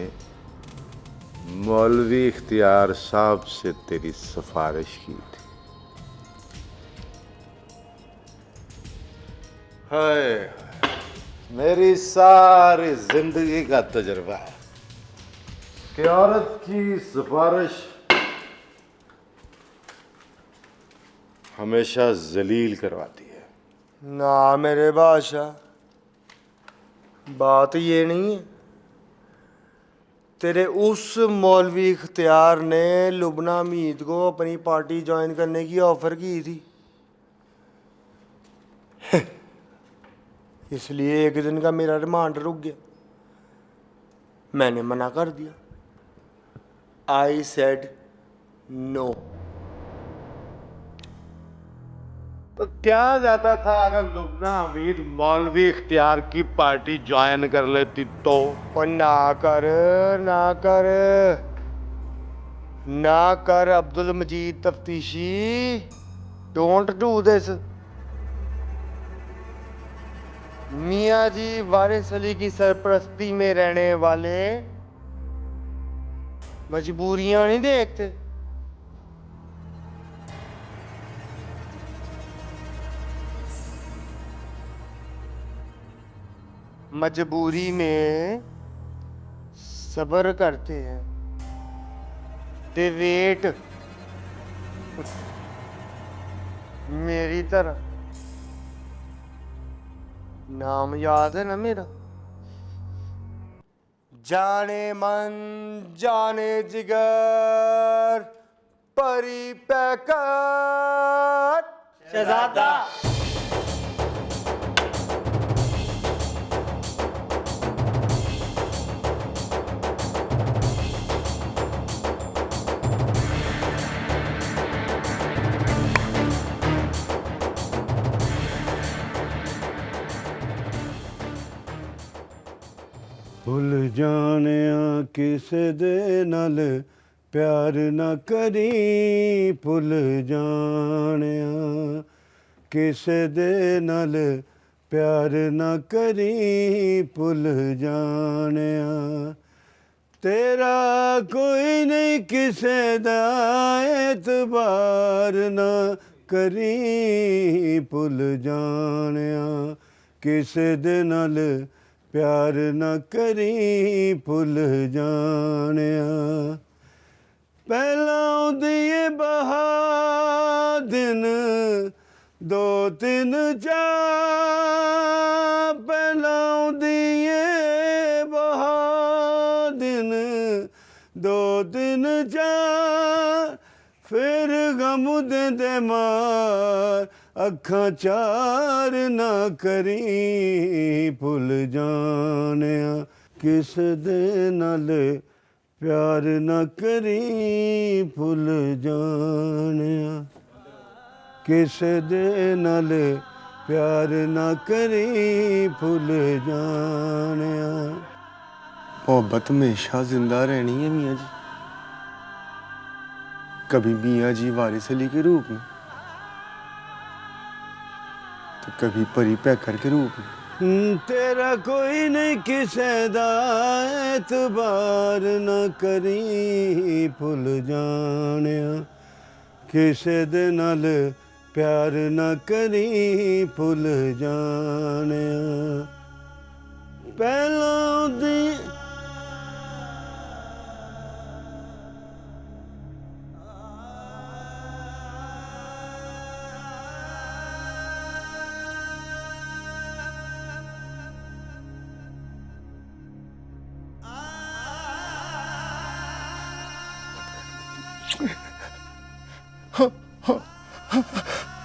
मौलवी इख्तियार साहब से तेरी सिफारिश की थी। हाय, मेरी सारी जिंदगी का तजुर्बा है कि औरत की सिफारिश हमेशा जलील करवाती है। ना मेरे बादशाह, बात ये नहीं है। तेरे उस मौलवी इख्तियार ने लुबना हमीद को अपनी पार्टी ज्वाइन करने की ऑफर की थी, इसलिए एक दिन का मेरा रिमांड रुक गया। मैंने मना कर दिया। I said no. तो क्या जाता था अगर लुबना हमीद मौलवी इख्तियार की पार्टी ज्वाइन कर लेती तो? और ना कर, ना कर, ना कर अब्दुल मजीद तफ्तीशी, डोंट डू दिस। मियाँ जी वारिस अली की सरपरस्ती में रहने वाले मजबूरियां नहीं देखते। मजबूरी में सब्र करते हैं। ते वेट मेरी तरह। नाम याद है ना मेरा? जाने मन जाने जिगर परी पैकर शहजादा। भुल जाने किसे दे नाल प्यार ना करी, भुल जाने ਕਿਸੇ ਦੇ ਨਾਲ ਪਿਆਰ ਨਾ ਕਰੀ ਭੁੱਲ ਜਾਣਿਆ ਤੇਰਾ ਕੋਈ ਨਹੀਂ ਕਿਸੇ ਦਾ ਐਤਬਾਰ ਨਾ ਕਰੀ ਭੁੱਲ ਜਾਣਿਆ ਕਿਸੇ ਦੇ ਨਾਲ ਪਿਆਰ ਨਾ ਕਰੀ ਭੁੱਲ ਜਾਣਿਆ ਪਹਿਲਾਂ ਆਉਂਦੀ ਏ ਬਹਾ ਦਿਨ ਦੋ ਤਿੰਨ ਚਾਰ ਪਹਿਲਾਂ ਆਉਂਦੀ ਏ ਬਹਾ ਦਿਨ ਦੋ ਤਿੰਨ ਚਾਰ ਫਿਰ ਗਮ ਦੇ ਮਾਰ ਅੱਖਾਂ ਚਾਰ ਨਾ ਕਰੀ ਭੁੱਲ ਜਾਣਿਆ ਕਿਸ ਦੇ ਨਾਲ ਪਿਆਰ ਨਾ ਕਰੀ ਭੁੱਲ ਜਾਣਿਆ ਕਿਸੇ ਦੇ ਨਾਲ ਪਿਆਰ ਨਾ ਕਰੀ ਭੁੱਲ ਜਾਣਿਆ मोहब्बत हमेशा जिंदा रहनी है मियाँ जी, कभी मियाँ जी वारिस अली के रूप में तो कभी परी पैकर के रूप में। तेरा कोई नहीं किसे दा एतबार ना करी भुल जानिया किसे दे नाल प्यार ना करी भुल जानिया पहला दी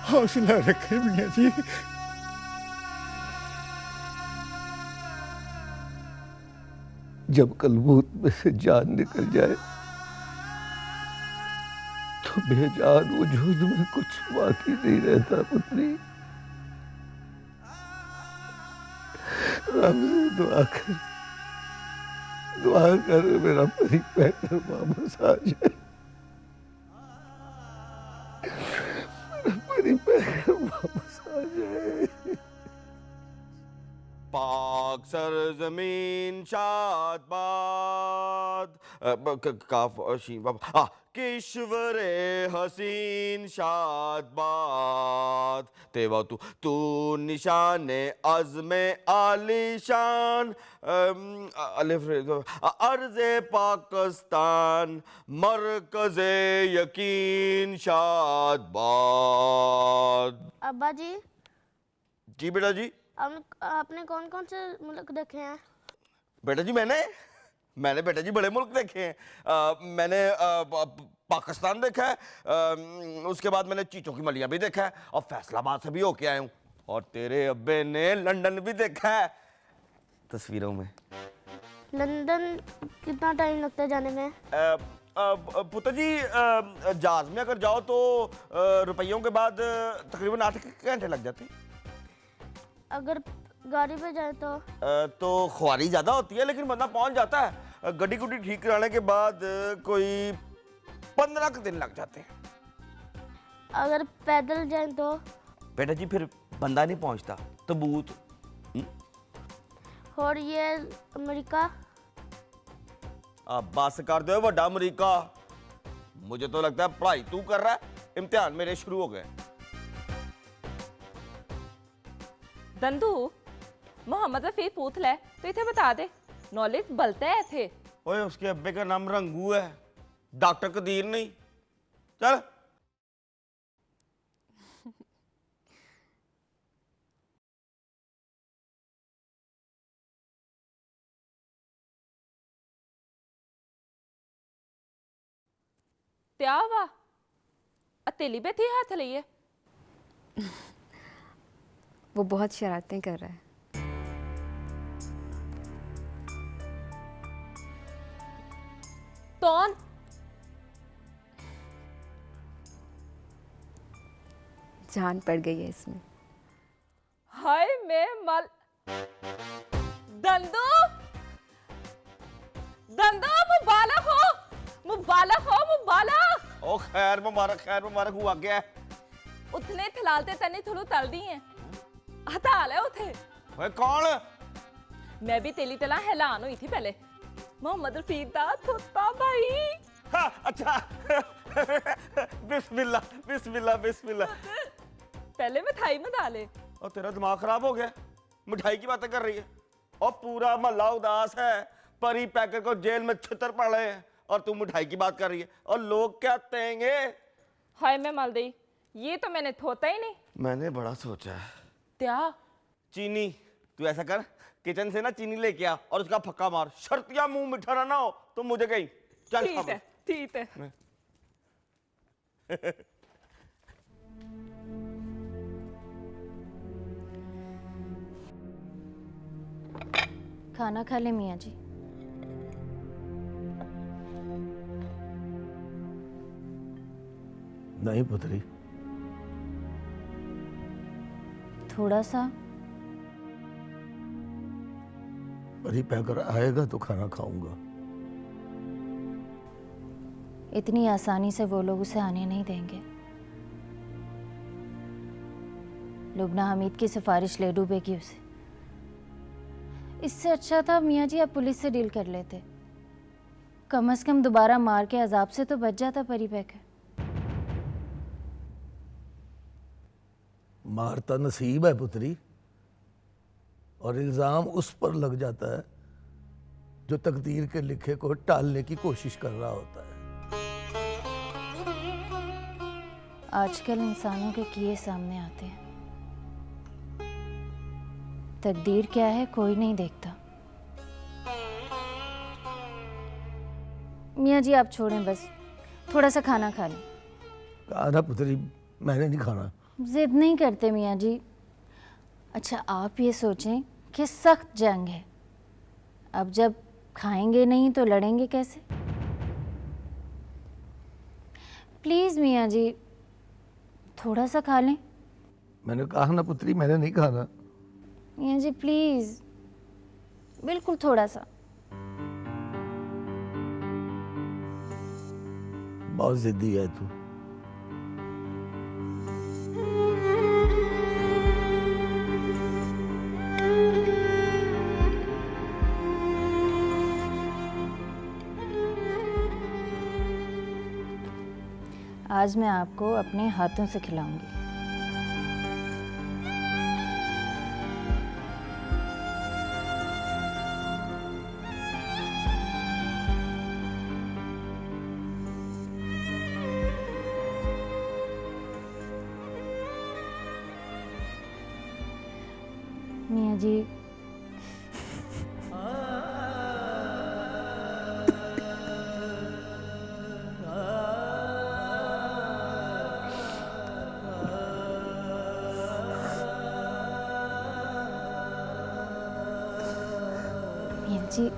हौसला रखे मियाँ जी। जब कलबूत में से जान निकल जाए तो बेजान वजूद में कुछ बाकी नहीं रहता पुत्री। रब से दुआ कर मेरा परी पैकर वापस आ जाए, मेरा परी पैकर वापस आ जाए। पाक सरजमीन शादबाद काफ शीन बाबा किश्वरे हसीन शादबाद तेवा तू निशाने अज़्मे आलीशान अलिफ अर्ज़े पाकिस्तान मरकज़े यकीन शादबाद। अब्बा जी। जी बेटा जी। आपने कौन कौन से मुल्क देखे हैं? बेटा जी मैंने बेटा जी बड़े मुल्क देखे हैं। मैंने पाकिस्तान देखा है, उसके बाद मैंने चीचों की मलिया भी देखा है और फैसलाबाद से भी होके आया हूँ। और तेरे अब्बे ने लंदन भी देखा है तस्वीरों में। लंदन कितना टाइम लगता है जाने में? पुत्र जी जहाज में अगर जाओ तो रुपयों के बाद तकरीबन 8 घंटे लग जाते हैं। अगर गाड़ी पे जाए तो ख्वारी ज्यादा होती है लेकिन बंदा पहुंच जाता है। गड्डी गुड्डी ठीक कराने के बाद कोई 15 दिन लग जाते हैं। अगर पैदल जाए तो बेटा जी फिर बंदा नहीं पहुंचता तबूत। और ये अमेरिका बस कर दो वड्डा अमेरिका। मुझे तो लगता है पढ़ाई तू कर रहा है, इम्तिहान मेरे शुरू हो गए। दंदू मोहम्मद रफी पूछ ले तो इथे बता दे नॉलेज बलता है थे। ओए उसके अब्बे का नाम रंगू है, डॉक्टर कदीर नहीं। चल त्या वा अतेली पे थी हाथ लिए। वो बहुत शरारतें कर रहा है। कौन? जान पड़ गई है इसमें। हाय मैं मल दंदू दंदू मुबारक हो मुबारक हो मुबारक। ओ खैर मुबारक हुआ गया। उतने फिलहाल ते तने थोड़ो तल दी है हता ले उथे। ओए कौन? मैं भी तेली तला हैरान हुई थी पहले। मोहम्मद रफीक दा थोता भाई। हाँ, अच्छा बिस्मिल्लाह बिस्मिल्लाह बिस्मिल्लाह। पहले मिठाई में डाले। और तेरा दिमाग खराब हो गया, मिठाई की बातें कर रही है। और पूरा मोहल्ला उदास है, परी पैकर को जेल में छितर पड़ रहे हैं और तू मिठाई की बात कर रही है। और लोग क्या कहेंगे? हाय मैं मालदी, ये तो मैंने थोता ही नहीं। मैंने बड़ा सोचा है। क्या? चीनी, तू ऐसा कर, किचन से ना चीनी लेके आ और उसका फक्का मार। शर्तिया मुंह मीठा ना हो तो मुझे कहीं चल। ठीक है ठीक है। खाना खा ले मियाँ जी। नहीं पुत्री, थोड़ा सा। परी पैकर आएगा तो खाना खाऊंगा। इतनी आसानी से वो लोग उसे आने नहीं देंगे। लुबना हमीद की सिफारिश ले डूबेगी उसे। इससे अच्छा था मियाँ जी आप पुलिस से डील कर लेते, कम से कम दोबारा मार के अजाब से तो बच जाता परी पैकर। मारता नसीब है पुत्री, और इल्जाम उस पर लग जाता है जो तकदीर के लिखे को टालने की कोशिश कर रहा होता है। आजकल इंसानों के किए सामने आते हैं। तकदीर क्या है कोई नहीं देखता। मियाँ जी आप छोड़ें, बस थोड़ा सा खाना खा लें। कहा ना पुत्री, मैंने नहीं खाना। जिद नहीं करते मियाँ जी। अच्छा आप ये सोचें कि सख्त जंग है, अब जब खाएंगे नहीं तो लड़ेंगे कैसे? प्लीज़ मियाँ जी थोड़ा सा खा लें। मैंने कहा ना पुत्री, मैंने नहीं खाना। मियाँ जी प्लीज़, बिल्कुल थोड़ा सा। बहुत जिद्दी है तू। आज मैं आपको अपने हाथों से खिलाऊंगी। मियाँ जी मियाँ जी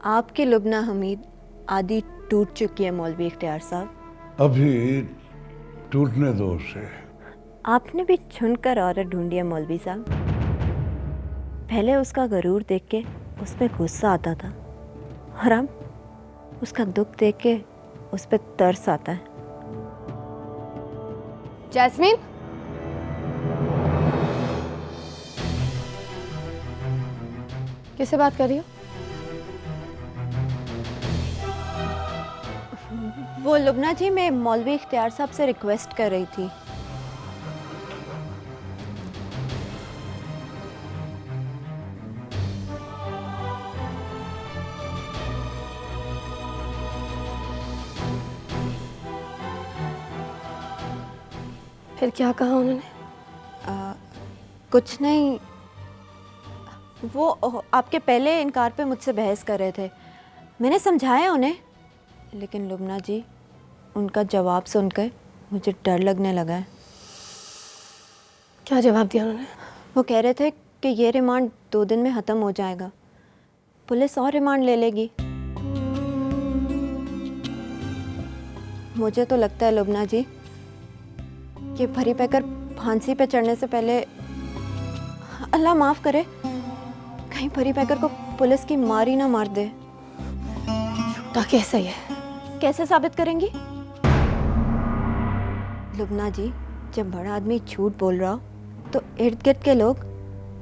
आपकी लुबना हमीद आदि टूट चुकी है मौलवी इख्तियार साहब। अभी टूटने दो उसे। आपने भी चुनकर औरत ढूंढी है मौलवी साहब। पहले उसका गरूर देख के उसमें गुस्सा आता था, और अब उसका दुख देख के उस पर तरस आता है। जैस्मीन, किससे बात कर रही हो? वो लुबना जी, मैं मौलवी इख्तियार साहब से रिक्वेस्ट कर रही थी। फिर क्या कहा उन्होंने? कुछ नहीं, वो आपके पहले इनकार पे मुझसे बहस कर रहे थे। मैंने समझाया उन्हें, लेकिन लुबना जी उनका जवाब सुनकर मुझे डर लगने लगा है। क्या जवाब दिया उन्होंने? वो कह रहे थे कि ये रिमांड 2 दिन में ख़त्म हो जाएगा, पुलिस और रिमांड ले लेगी। मुझे तो लगता है लुबना जी कि परी पैकर फांसी पे चढ़ने से पहले, अल्लाह माफ करे, कहीं परी पैकर को पुलिस की मारी ना मार दे। तो कैसे है? कैसे साबित करेंगी? लुबना जी, जब बड़ा आदमी झूठ बोल रहा हो तो इर्द गिर्द के लोग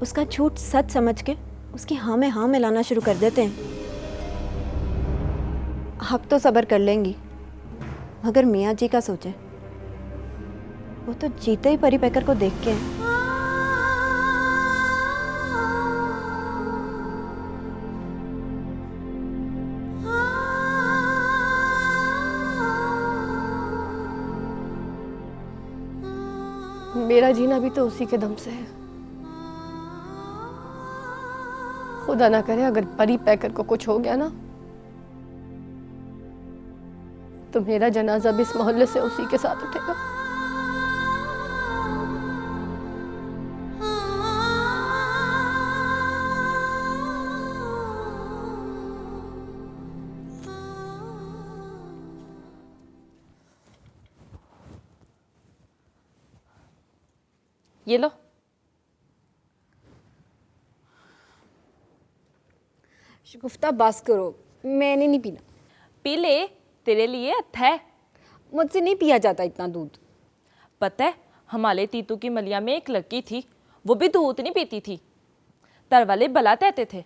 उसका झूठ सच समझ के उसकी हाँ में हाँ मिलाना शुरू कर देते हैं। आप तो सब्र कर लेंगी, मगर मियाँ जी का सोचे, वो तो जीते ही परी पैकर को देख के हैं। मेरा जीना भी तो उसी के दम से है। खुदा ना करे अगर परी पैकर को कुछ हो गया ना, तो मेरा जनाजा भी इस मोहल्ले से उसी के साथ उठेगा। ये लो। शगुफ्ता बस करो, मैंने नहीं पीना। पी ले, तेरे लिए अच्छा है। मुझसे नहीं पिया जाता इतना दूध। पता है, हमारे तीतू की मलिया में एक लड़की थी, वो भी दूध नहीं पीती थी। तर वाले बला कहते थे,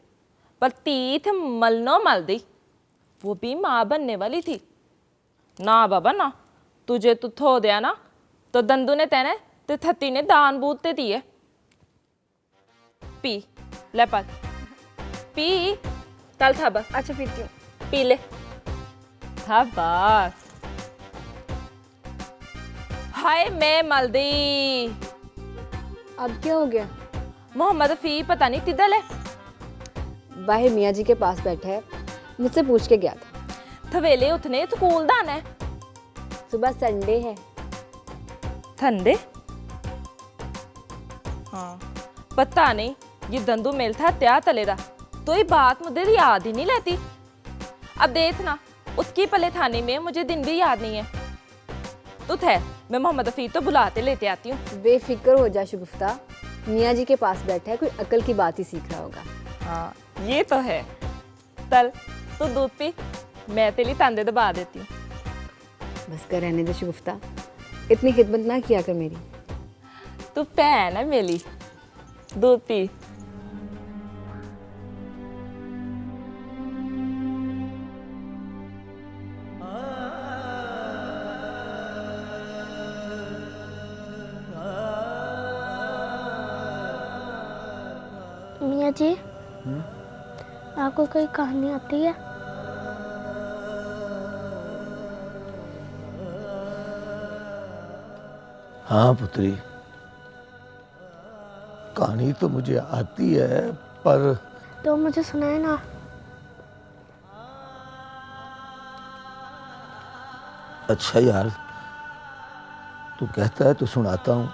पर तीत मलनो मल दी। वो भी माँ बनने वाली थी। ना बाबा ना, तुझे तो थो दिया ना तो दंदू ने तेने ते थत्ती ने दान बूते दिए। पी ले पल, पी तल था बस। अच्छा पीती हूँ। पी ले था बस। हाय मैं मलदी। अब क्या हो गया? मोहम्मद फी पता नहीं किधर है। बाहर मियाँ जी के पास बैठा है, मुझसे पूछ के गया था। थवेले उठने तो कूलदान है। सुबह संडे है। ठंडे? हाँ पता नहीं, ये दंदू मेल था त्या तलेरा, तो ये बात मुझे याद ही नहीं रहती। अब देखना, उसकी पले थाने में मुझे दिन भी याद नहीं है। तो थे मैं मोहम्मद फी तो बुलाते लेते आती हूँ। बेफिक्र हो जा शगुफ्ता, मियाँ जी के पास बैठा है, कोई अकल की बात ही सीख रहा होगा। हाँ ये तो है। चल तू दूध पी, मैं तेरी तांदे दबा देती हूँ। बस कर रहने दे शगुफ्ता, इतनी खिदमत ना किया कर मेरी। तू भैन है मेरी, दूध पी। मियाँ जी, आपको कोई कहानी आती है? हाँ पुत्री, कहानी तो मुझे आती है, पर तो मुझे सुनाए ना। अच्छा यार, तू कहता है तो सुनाता हूँ।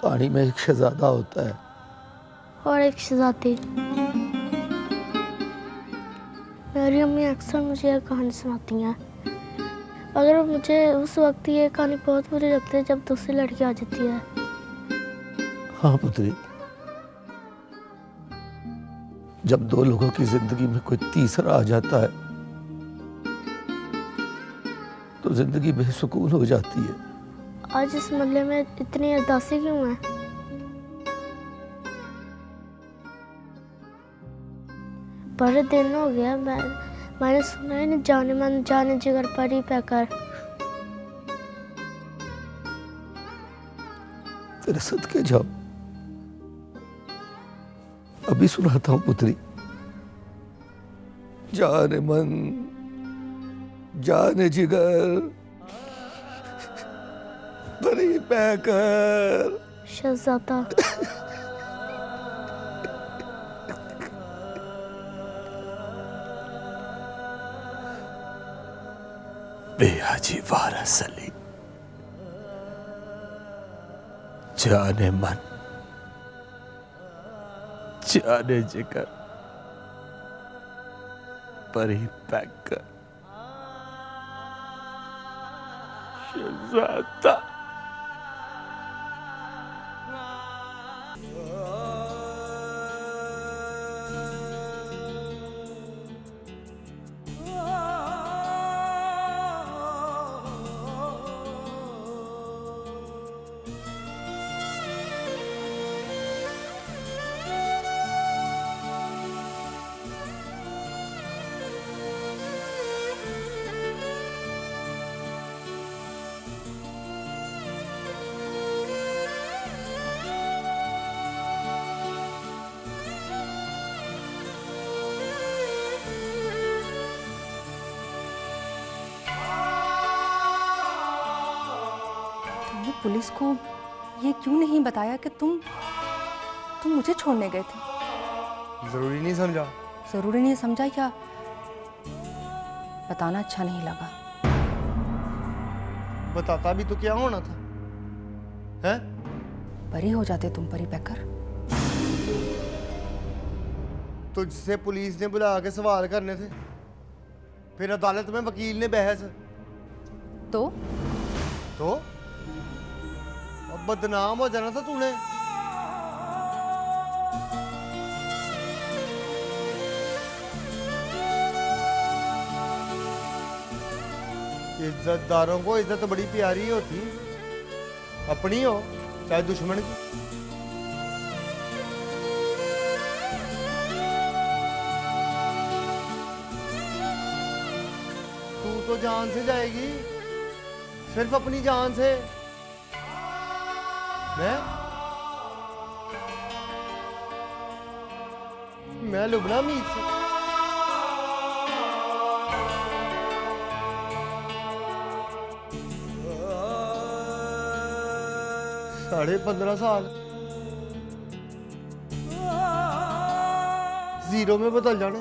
कहानी में एक शहजादा होता है और एक शहजादी। मेरी अम्मी अक्सर मुझे यह कहानी सुनाती हैं, मगर मुझे उस वक्त ये कहानी बहुत बुरी लगती है जब दूसरी लड़की आ जाती है। हाँ पुत्री, जब दो लोगों की जिंदगी में कोई तीसरा आ जाता है तो जिंदगी बेसुकून हो जाती है। आज इस मोहल्ले में इतनी उदासी क्यों है? बड़े दिन हो गया, मैंने सुना ही नहीं जाने मन जाने जिगर परी पैकर। तेरे सदके जाओ, अभी सुनाता हूं पुत्री। जाने मन जाने जिगर परी पैकर। शहजादा। बेहाजी वारस अली, जाने मन जाने जिगर परी पैकर शहजादा। तुमने पुलिस को ये क्यों नहीं बताया कि तुम मुझे छोड़ने गए थे? जरूरी नहीं समझा। जरूरी नहीं समझा या बताना अच्छा नहीं लगा? बताता भी तो क्या होना था, हैं? परी हो जाते तुम, परी पैकर। तुझसे पुलिस ने बुला के सवाल करने थे, फिर अदालत में वकील ने बहस, तो अब बदनाम हो जाना था तूने। इज्जतदारों को इज्जत बड़ी प्यारी होती, अपनी हो चाहे दुश्मन की। तू तो जान से जाएगी, सिर्फ अपनी जान से। मैं लुबना मीत से। साढ़े 15 साल जीरो में बदल जाने,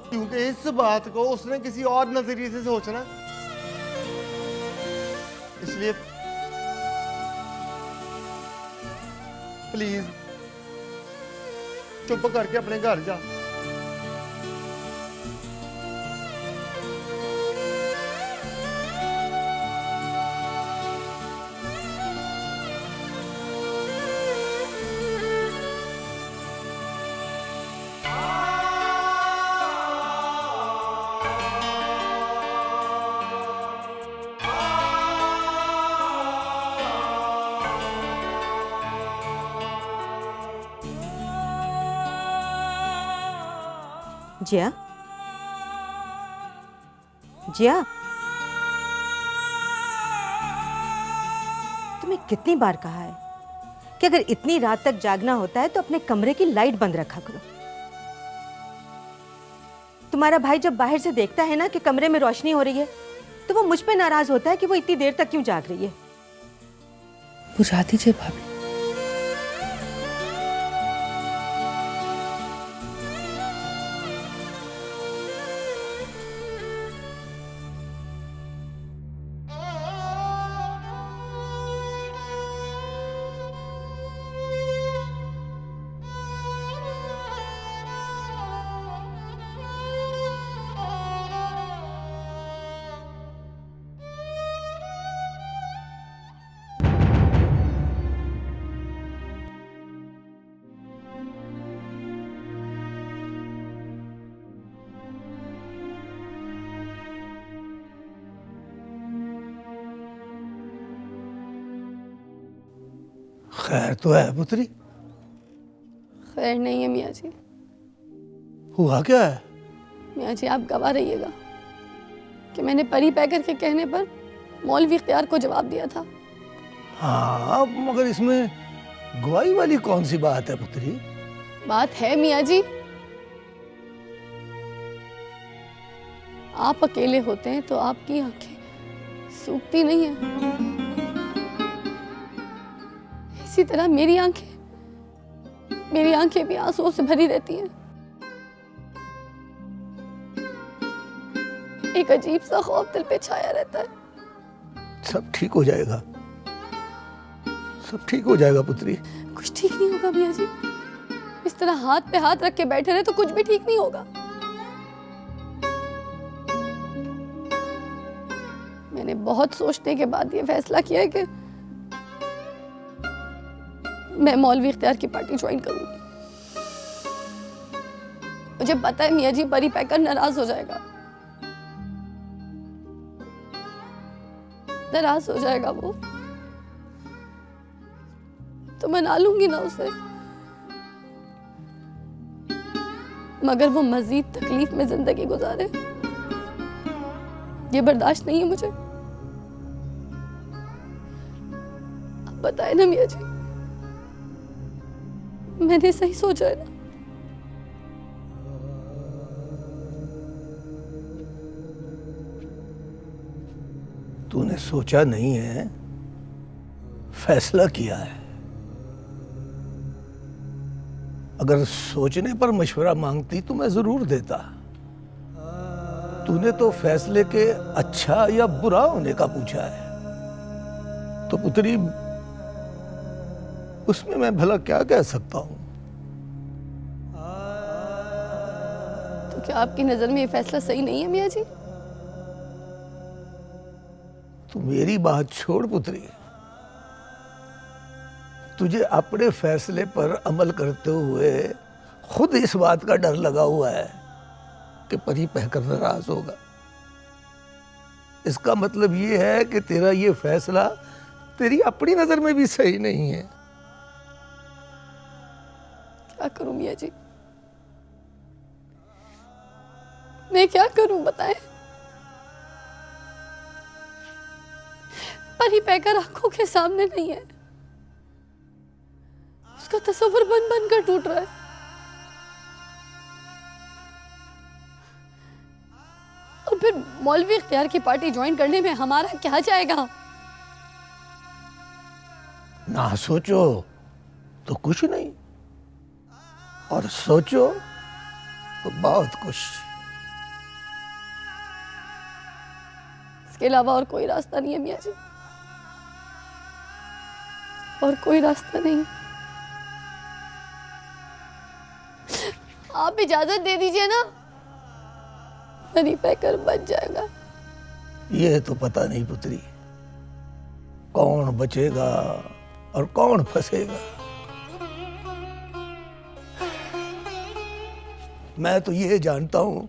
क्योंकि इस बात को उसने किसी और नजरिए से सोचना। इसलिए प्लीज चुप करके अपने घर जा। जिया, जिया, तुम्हें कितनी बार कहा है कि अगर इतनी रात तक जागना होता है तो अपने कमरे की लाइट बंद रखा करो। तुम्हारा भाई जब बाहर से देखता है ना कि कमरे में रोशनी हो रही है तो वो मुझ पे नाराज होता है कि वो इतनी देर तक क्यों जाग रही है। बुझा दीजिए भाभी। खैर तो है पुत्री? खैर नहीं है मियाँ जी। हुआ क्या है? मियाँ जी आप गवाह रहिएगा कि मैंने परी पैकर के कहने पर मौलवी इख्तियार को जवाब दिया था। हाँ, मगर इसमें गवाही वाली कौन सी बात है पुत्री? बात है मियाँ जी, आप अकेले होते हैं तो आपकी आंखें सूखती नहीं है, इसी तरह मेरी आंखें भी आंसुओं से भरी रहती हैं। एक अजीब सा खौफ दिल पे छाया रहता है। सब ठीक हो जाएगा, सब ठीक हो जाएगा पुत्री। कुछ ठीक नहीं होगा मियाँ जी, इस तरह हाथ पे हाथ रख के बैठे रहे तो कुछ भी ठीक नहीं होगा। मैंने बहुत सोचने के बाद ये फैसला किया है कि मैं मौलवी इख्तियार की पार्टी ज्वाइन करूंगी। मुझे पता है मियाँ जी परी पैकर नाराज हो जाएगा, नाराज हो जाएगा वो, तो मना लूंगी ना उसे, मगर वो मजीद तकलीफ में जिंदगी गुजारे, ये बर्दाश्त नहीं है मुझे। आप बताए ना मियाँ जी, मैंने सही सोचा है ना? तूने सोचा नहीं है, फैसला किया है। अगर सोचने पर मशवरा मांगती तो मैं जरूर देता। तूने तो फैसले के अच्छा या बुरा होने का पूछा है, तो पुत्री उसमें मैं भला क्या कह सकता हूं? तो क्या आपकी नजर में ये फैसला सही नहीं है मियाँ जी? तू मेरी बात छोड़ पुत्री, तुझे अपने फैसले पर अमल करते हुए खुद इस बात का डर लगा हुआ है कि परी पैकर नाराज होगा। इसका मतलब ये है कि तेरा ये फैसला तेरी अपनी नजर में भी सही नहीं है। क्या करूं मियाँ जी, मैं क्या करूं बताएं? परी पैकर आंखों के सामने नहीं है, उसका तस्वीर बन बन कर टूट रहा है। और फिर मौलवी इख्तियार की पार्टी ज्वाइन करने में हमारा क्या जाएगा? ना सोचो तो कुछ नहीं, और सोचो तो बहुत कुछ। इसके अलावा और कोई रास्ता नहीं है मियाँ जी, और कोई रास्ता नहीं। आप इजाजत दे दीजिए ना, परी पैकर बच जाएगा। ये तो पता नहीं पुत्री, कौन बचेगा और कौन फंसेगा। मैं तो ये जानता हूं,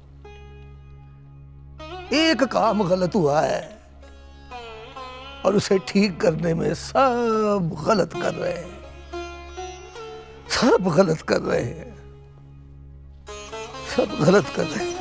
एक काम गलत हुआ है और उसे ठीक करने में सब गलत कर रहे हैं, सब गलत कर रहे हैं, सब गलत कर रहे हैं।